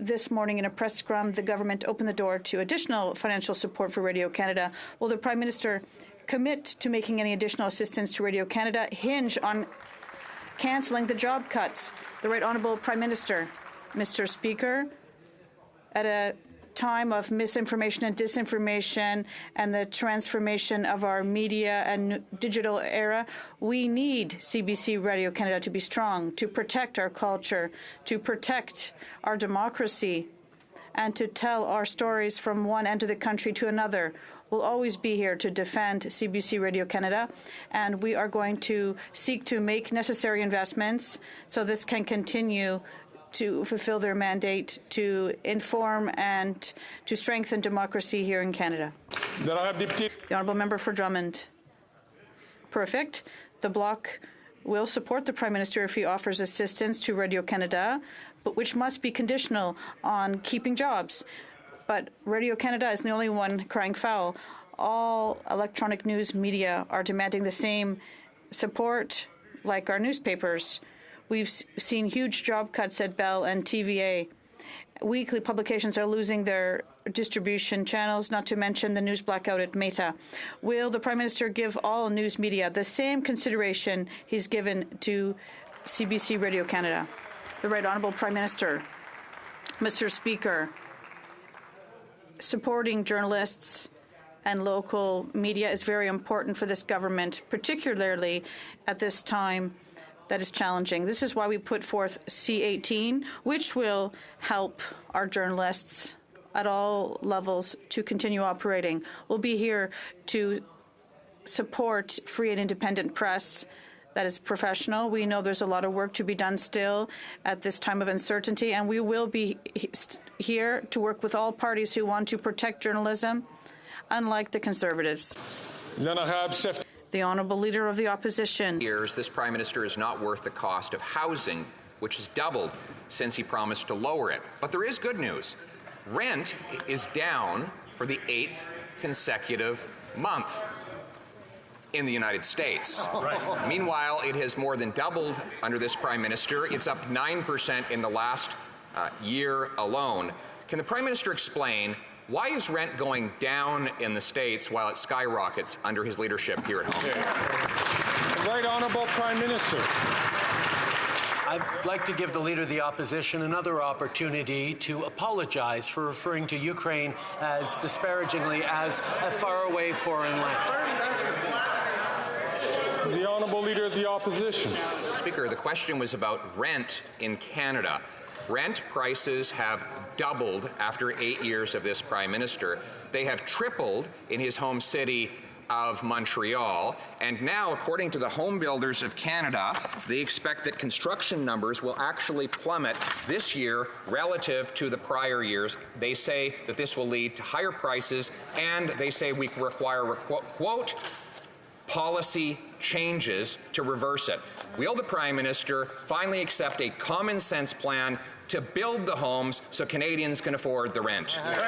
D: this morning in a press scrum, the government opened the door to additional financial support for Radio Canada. Will the Prime Minister commit to making any additional assistance to Radio Canada hinge on cancelling the job cuts? The Right Honourable Prime Minister. Mr. Speaker, at a time of misinformation and disinformation and the transformation of our media and digital era, we need CBC Radio Canada to be strong, to protect our culture, to protect our democracy, and to tell our stories from one end of the country to another. We'll always be here to defend CBC Radio Canada, and we are going to seek to make necessary investments so this can continue to fulfill their mandate to inform and to strengthen democracy here in Canada. The honourable member for Drummond. Perfect. The Bloc will support the Prime Minister if he offers assistance to Radio-Canada, but which must be conditional on keeping jobs. But Radio-Canada is the only one crying foul. All electronic news media are demanding the same support like our newspapers. We've seen huge job cuts at Bell and TVA. Weekly publications are losing their distribution channels, not to mention the news blackout at Meta. Will the Prime Minister give all news media the same consideration he's given to CBC Radio-Canada? The Right Honourable Prime Minister. Mr. Speaker, supporting journalists and local media is very important for this government, particularly at this time that is challenging. This is why we put forth C-18, which will help our journalists at all levels to continue operating. We'll be here to support free and independent press that is professional. We know there's a lot of work to be done still at this time of uncertainty, and we will be here to work with all parties who want to protect journalism, unlike the Conservatives. The Honourable Leader of the Opposition.
R: Years, this Prime Minister is not worth the cost of housing, which has doubled since he promised to lower it. But there is good news. Rent is down for the 8th consecutive month in the United States. Right. Meanwhile, it has more than doubled under this Prime Minister. It's up 9% in the last year alone. Can the Prime Minister explain why is rent going down in the States while it skyrockets under his leadership here at home?
B: The Right Honourable Prime Minister.
S: I'd like to give the Leader of the Opposition another opportunity to apologize for referring to Ukraine as disparagingly as a faraway foreign land.
B: The Honourable Leader of the Opposition.
R: Speaker, the question was about rent in Canada. Rent prices have doubled after 8 years of this Prime Minister. They have tripled in his home city of Montreal, and now, according to the Home Builders of Canada, they expect that construction numbers will actually plummet this year relative to the prior years. They say that this will lead to higher prices, and they say we require, quote, policy changes to reverse it. Will the Prime Minister finally accept a common sense plan to build the homes so Canadians can afford the rent?
B: The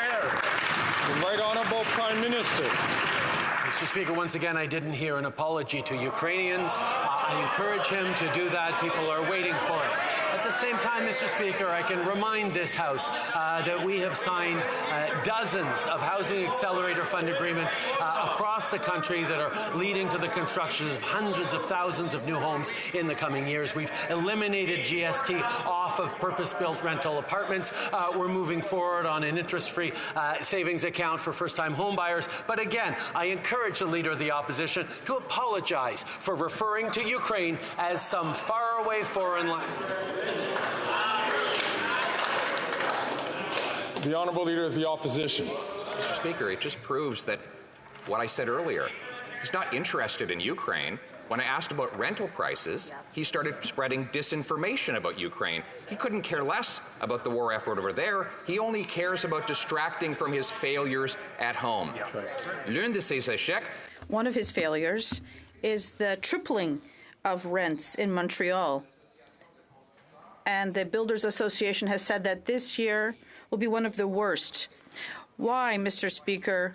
B: Right Honourable Prime Minister.
S: Mr. Speaker, once again, I didn't hear an apology to Ukrainians. I encourage him to do that. People are waiting for it. At the same time, Mr. Speaker, I can remind this House that we have signed dozens of housing accelerator fund agreements across the country that are leading to the construction of hundreds of thousands of new homes in the coming years. We've eliminated GST off of purpose-built rental apartments. We're moving forward on an interest-free savings account for first-time homebuyers. But again, I encourage the Leader of the Opposition to apologize for referring to Ukraine as some faraway foreign land.
B: The Honourable Leader of the Opposition.
R: Mr. Speaker, it just proves that what I said earlier. He's not interested in Ukraine. When I asked about rental prices, he started spreading disinformation about Ukraine. He couldn't care less about the war effort over there. He only cares about distracting from his failures at home. L'un de ses échecs.
D: One of his failures is the tripling of rents in Montreal. And the Builders Association has said that this year will be one of the worst. Why, Mr. Speaker,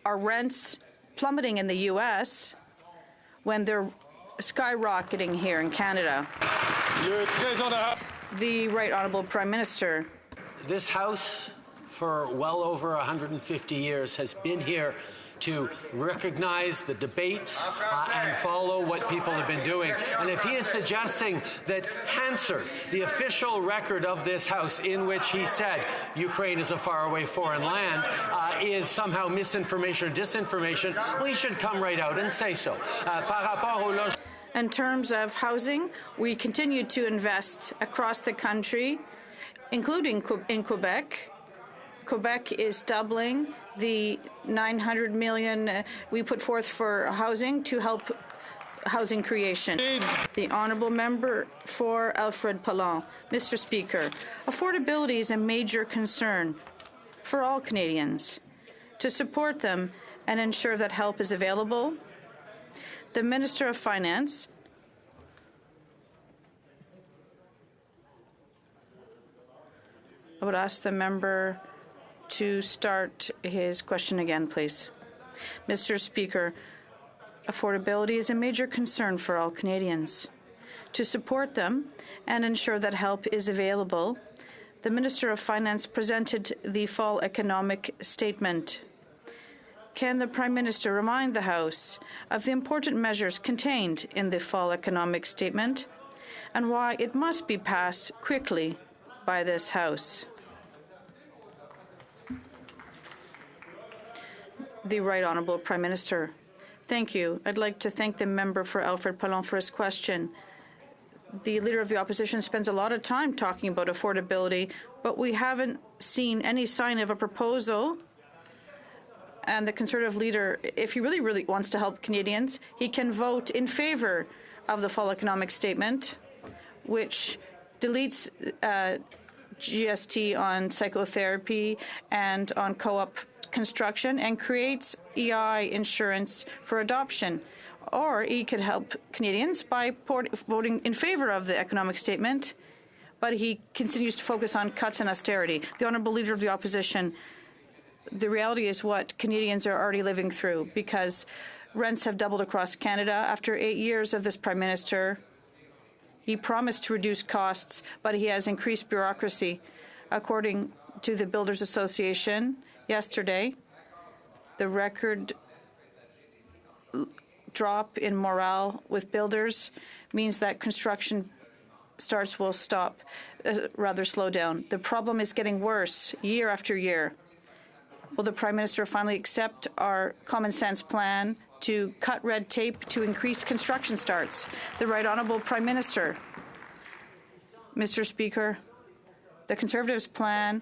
D: are rents plummeting in the U.S. when they're skyrocketing here in Canada? The Right Honourable Prime Minister.
S: This House, for well over 150 years, has been here to recognize the debates and follow what people have been doing. And if he is suggesting that Hansard, the official record of this House in which he said Ukraine is a faraway foreign land, is somehow misinformation or disinformation, well, he should come right out and say so.
D: In terms of housing, we continue to invest across the country, including in Quebec. Quebec is doubling the $900 million we put forth for housing to help housing creation. The honourable member for Alfred Paulin. Mr. Speaker, affordability is a major concern for all Canadians. To support them and ensure that help is available, the Minister of Finance I would ask the member to start his question again, please. Mr. Speaker, affordability is a major concern for all Canadians. To support them and ensure that help is available, the Minister of Finance presented the fall economic statement. Can the Prime Minister remind the House of the important measures contained in the fall economic statement and why it must be passed quickly by this House? The Right Honourable Prime Minister. Thank you. I'd like to thank the member for Alfred Paulin for his question. The Leader of the Opposition spends a lot of time talking about affordability, but we haven't seen any sign of a proposal. And the Conservative leader, if he really wants to help Canadians, he can vote in favour of the fall economic statement, which deletes GST on psychotherapy and on co-op construction and creates EI insurance for adoption. Or he could help Canadians by voting in favour of the economic statement, but he continues to focus on cuts and austerity. The Honourable Leader of the Opposition, the reality is what Canadians are already living through, because rents have doubled across Canada. After 8 years of this Prime Minister, he promised to reduce costs, but he has increased bureaucracy. According to the Builders Association yesterday, the record drop in morale with builders means that construction starts will slow down. The problem is getting worse year after year. Will the Prime Minister finally accept our common sense plan to cut red tape to increase construction starts? The Right Honourable Prime Minister. Mr. Speaker, the Conservatives' plan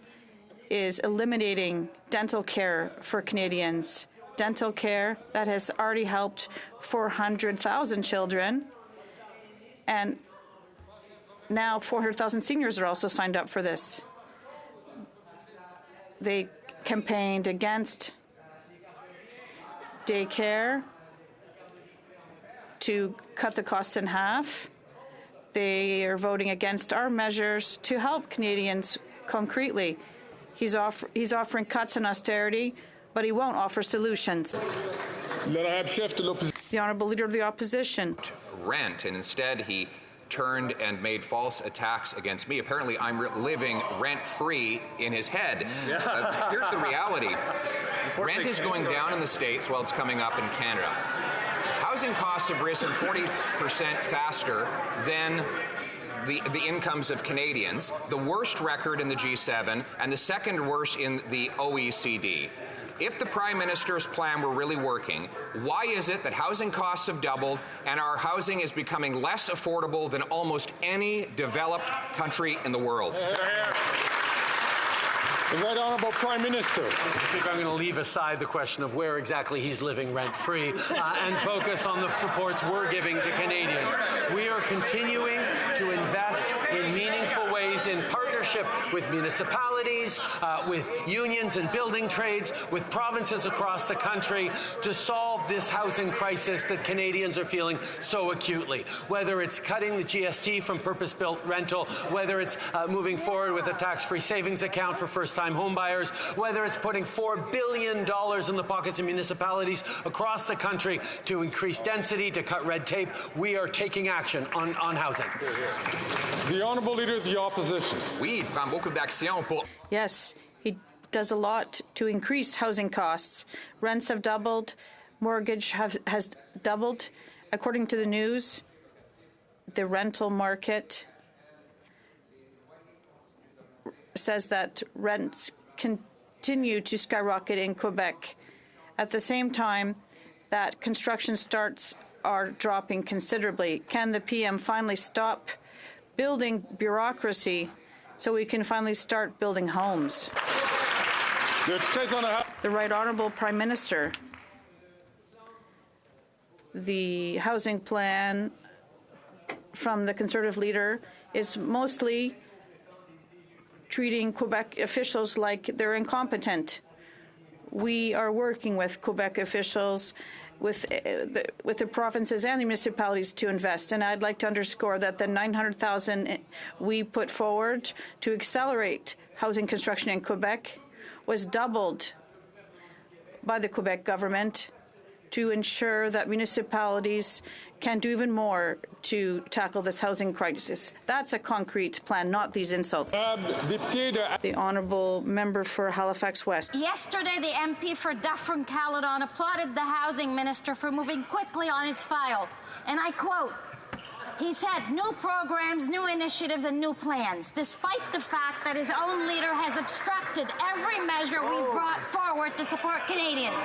D: is eliminating dental care for Canadians. Dental care that has already helped 400,000 children, and now 400,000 seniors are also signed up for this. They campaigned against daycare to cut the costs in half. They are voting against our measures to help Canadians concretely. He's offering cuts and austerity, but he won't offer solutions. The Honourable Leader of the Opposition.
R: Rent, and instead he turned and made false attacks against me. Apparently I'm living rent-free in his head. Here's the reality. Rent is going down in the States while it's coming up in Canada. Housing costs have risen 40% faster than the incomes of Canadians, the worst record in the G7, and the second worst in the OECD. If the Prime Minister's plan were really working, why is it that housing costs have doubled and our housing is becoming less affordable than almost any developed country in the world?
B: The Right Honourable Prime Minister.
S: Mr. Speaker, I'm going to leave aside the question of where exactly he's living rent-free and focus on the supports we're giving to Canadians. We are continuing to invest in meaningful ways in partnership with municipalities, with unions and building trades, with provinces across the country to solve this housing crisis that Canadians are feeling so acutely. Whether it's cutting the GST from purpose-built rental, whether it's moving forward with a tax-free savings account for first-time homebuyers, whether it's putting $4 billion in the pockets of municipalities across the country to increase density, to cut red tape, we are taking action on housing.
B: The Honourable Leader of the Opposition.
R: Oui, prend beaucoup d'actions pour...
D: Yes, he does a lot to increase housing costs. Rents have doubled, mortgage has doubled. According to the news, the rental market says that rents continue to skyrocket in Quebec. At the same time, that construction starts are dropping considerably. Can the PM finally stop building bureaucracy so we can finally start building homes? The Right Honourable Prime Minister. the housing plan from the Conservative leader is mostly treating Quebec officials like they're incompetent. We are working with Quebec officials, with the provinces and the municipalities to invest. And I'd like to underscore that the $900,000 we put forward to accelerate housing construction in Quebec was doubled by the Quebec government to ensure that municipalities can do even more to tackle this housing crisis. That's a concrete plan, not these insults. The honourable member for Halifax West.
F: Yesterday, the MP for Dufferin-Caledon applauded the housing minister for moving quickly on his file. And I quote, he said, new programs, new initiatives, and new plans, despite the fact that his own leader has obstructed every measure we've brought forward to support Canadians.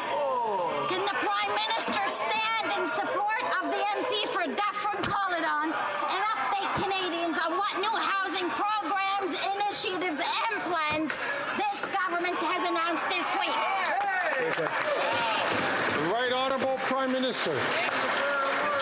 F: Can the Prime Minister stand in support of the MP for Dufferin-Caledon and update Canadians on what new housing programs, initiatives, and plans this government has announced this week?
B: The Right Honourable Prime Minister.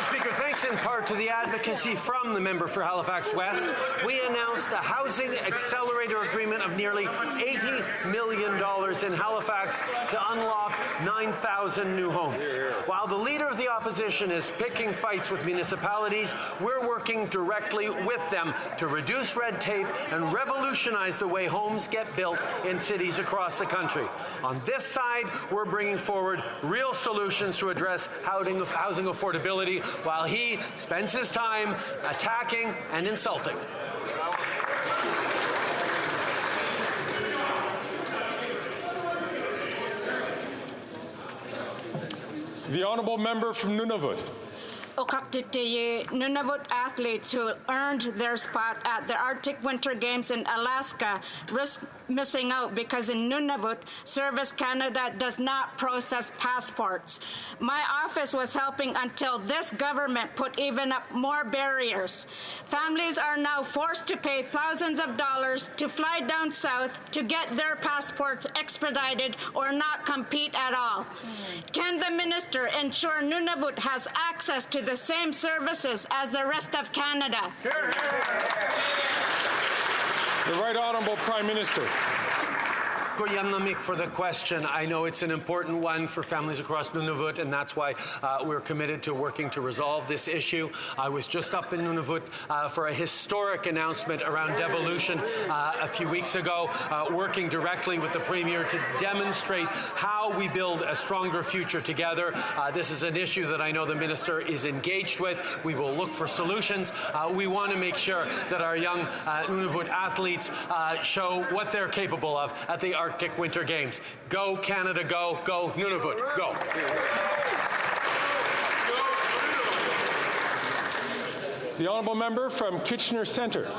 S: Speaker, thanks in part to the advocacy from the member for Halifax West, we announced a housing accelerator agreement of nearly $80 million in Halifax to unlock 9,000 new homes. While the leader of the opposition is picking fights with municipalities, we're working directly with them to reduce red tape and revolutionize the way homes get built in cities across the country. On this side, we're bringing forward real solutions to address housing affordability, while he spends his time attacking and insulting.
B: The honourable member from Nunavut.
V: Nunavut athletes who earned their spot at the Arctic Winter Games in Alaska risk missing out because in Nunavut, Service Canada does not process passports. My office was helping until this government put even up more barriers. Families are now forced to pay thousands of dollars to fly down south to get their passports expedited or not compete at all. Can the minister ensure Nunavut has access to the same services as the rest of Canada?
B: The Right Honourable Prime Minister.
S: Goyanamik for the question. I know it's an important one for families across Nunavut, and that's why we're committed to working to resolve this issue. I was just up in Nunavut for a historic announcement around devolution a few weeks ago, working directly with the Premier to demonstrate how we build a stronger future together. This is an issue that I know the Minister is engaged with. We will look for solutions. We want to make sure that our young Nunavut athletes show what they're capable of at the Arctic Winter Games. Go Canada, go. Go Nunavut, go.
B: The honourable member from Kitchener Centre.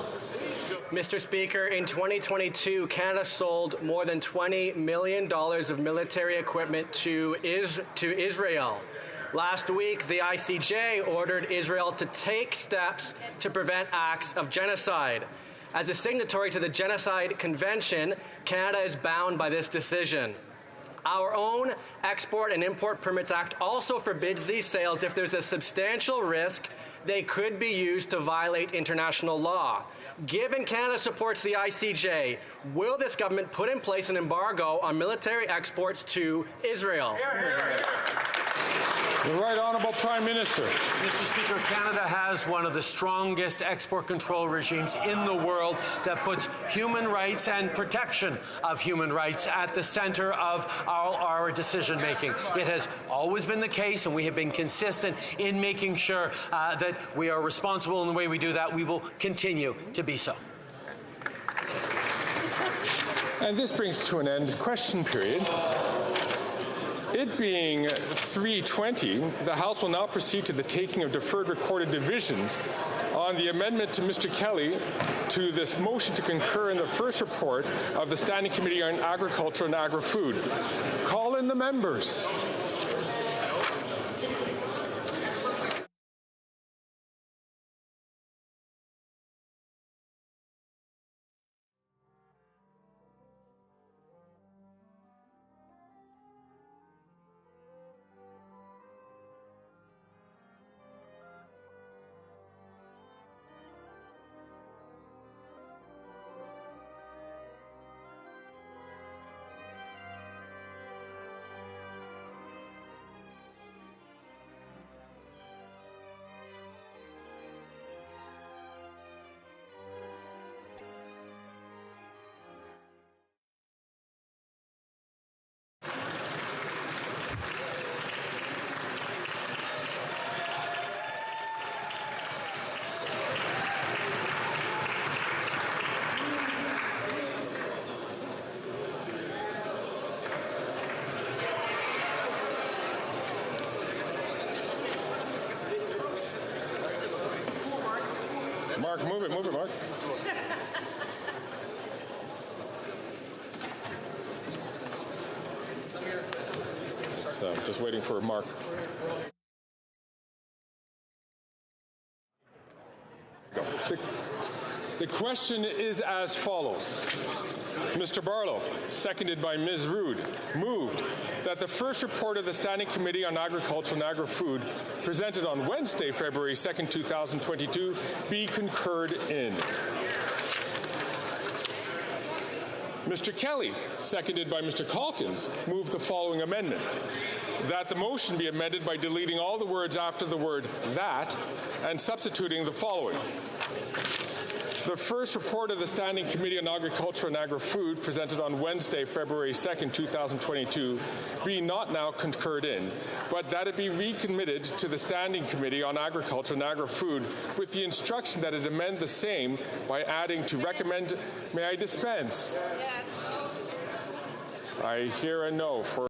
W: Mr. Speaker, in 2022, Canada sold more than $20 million of military equipment to Israel. Last week, the ICJ ordered Israel to take steps to prevent acts of genocide. As a signatory to the Genocide Convention, Canada is bound by this decision. Our own Export and Import Permits Act also forbids these sales if there's a substantial risk they could be used to violate international law. Given Canada supports the ICJ, will this government put in place an embargo on military exports to Israel?
B: The Right Honourable Prime Minister.
S: Mr. Speaker, Canada has one of the strongest export control regimes in the world that puts human rights and protection of human rights at the centre of our decision-making. It has always been the case, and we have been consistent in making sure that we are responsible in the way we do that. We will continue to be so.
B: And this brings to an end question period. It being 3:20, the House will now proceed to the taking of deferred recorded divisions on the amendment to Mr. Kelly to this motion to concur in the first report of the Standing Committee on Agriculture and Agri-Food. Call in the members. Mark. Move it, Mark. So, just waiting for Mark. The question is as follows. Mr. Barlow, seconded by Ms. Rood, moved that the first report of the Standing Committee on Agriculture and Agri-Food presented on Wednesday, February 2nd, 2022, be concurred in. Mr. Kelly, seconded by Mr. Calkins, moved the following amendment. That the motion be amended by deleting all the words after the word that and substituting the following. The first report of the Standing Committee on Agriculture and Agri-Food presented on Wednesday, February 2nd, 2022, be not now concurred in, but that it be recommitted to the Standing Committee on Agriculture and Agri-Food with the instruction that it amend the same by adding to recommend. May I dispense? I hear a no for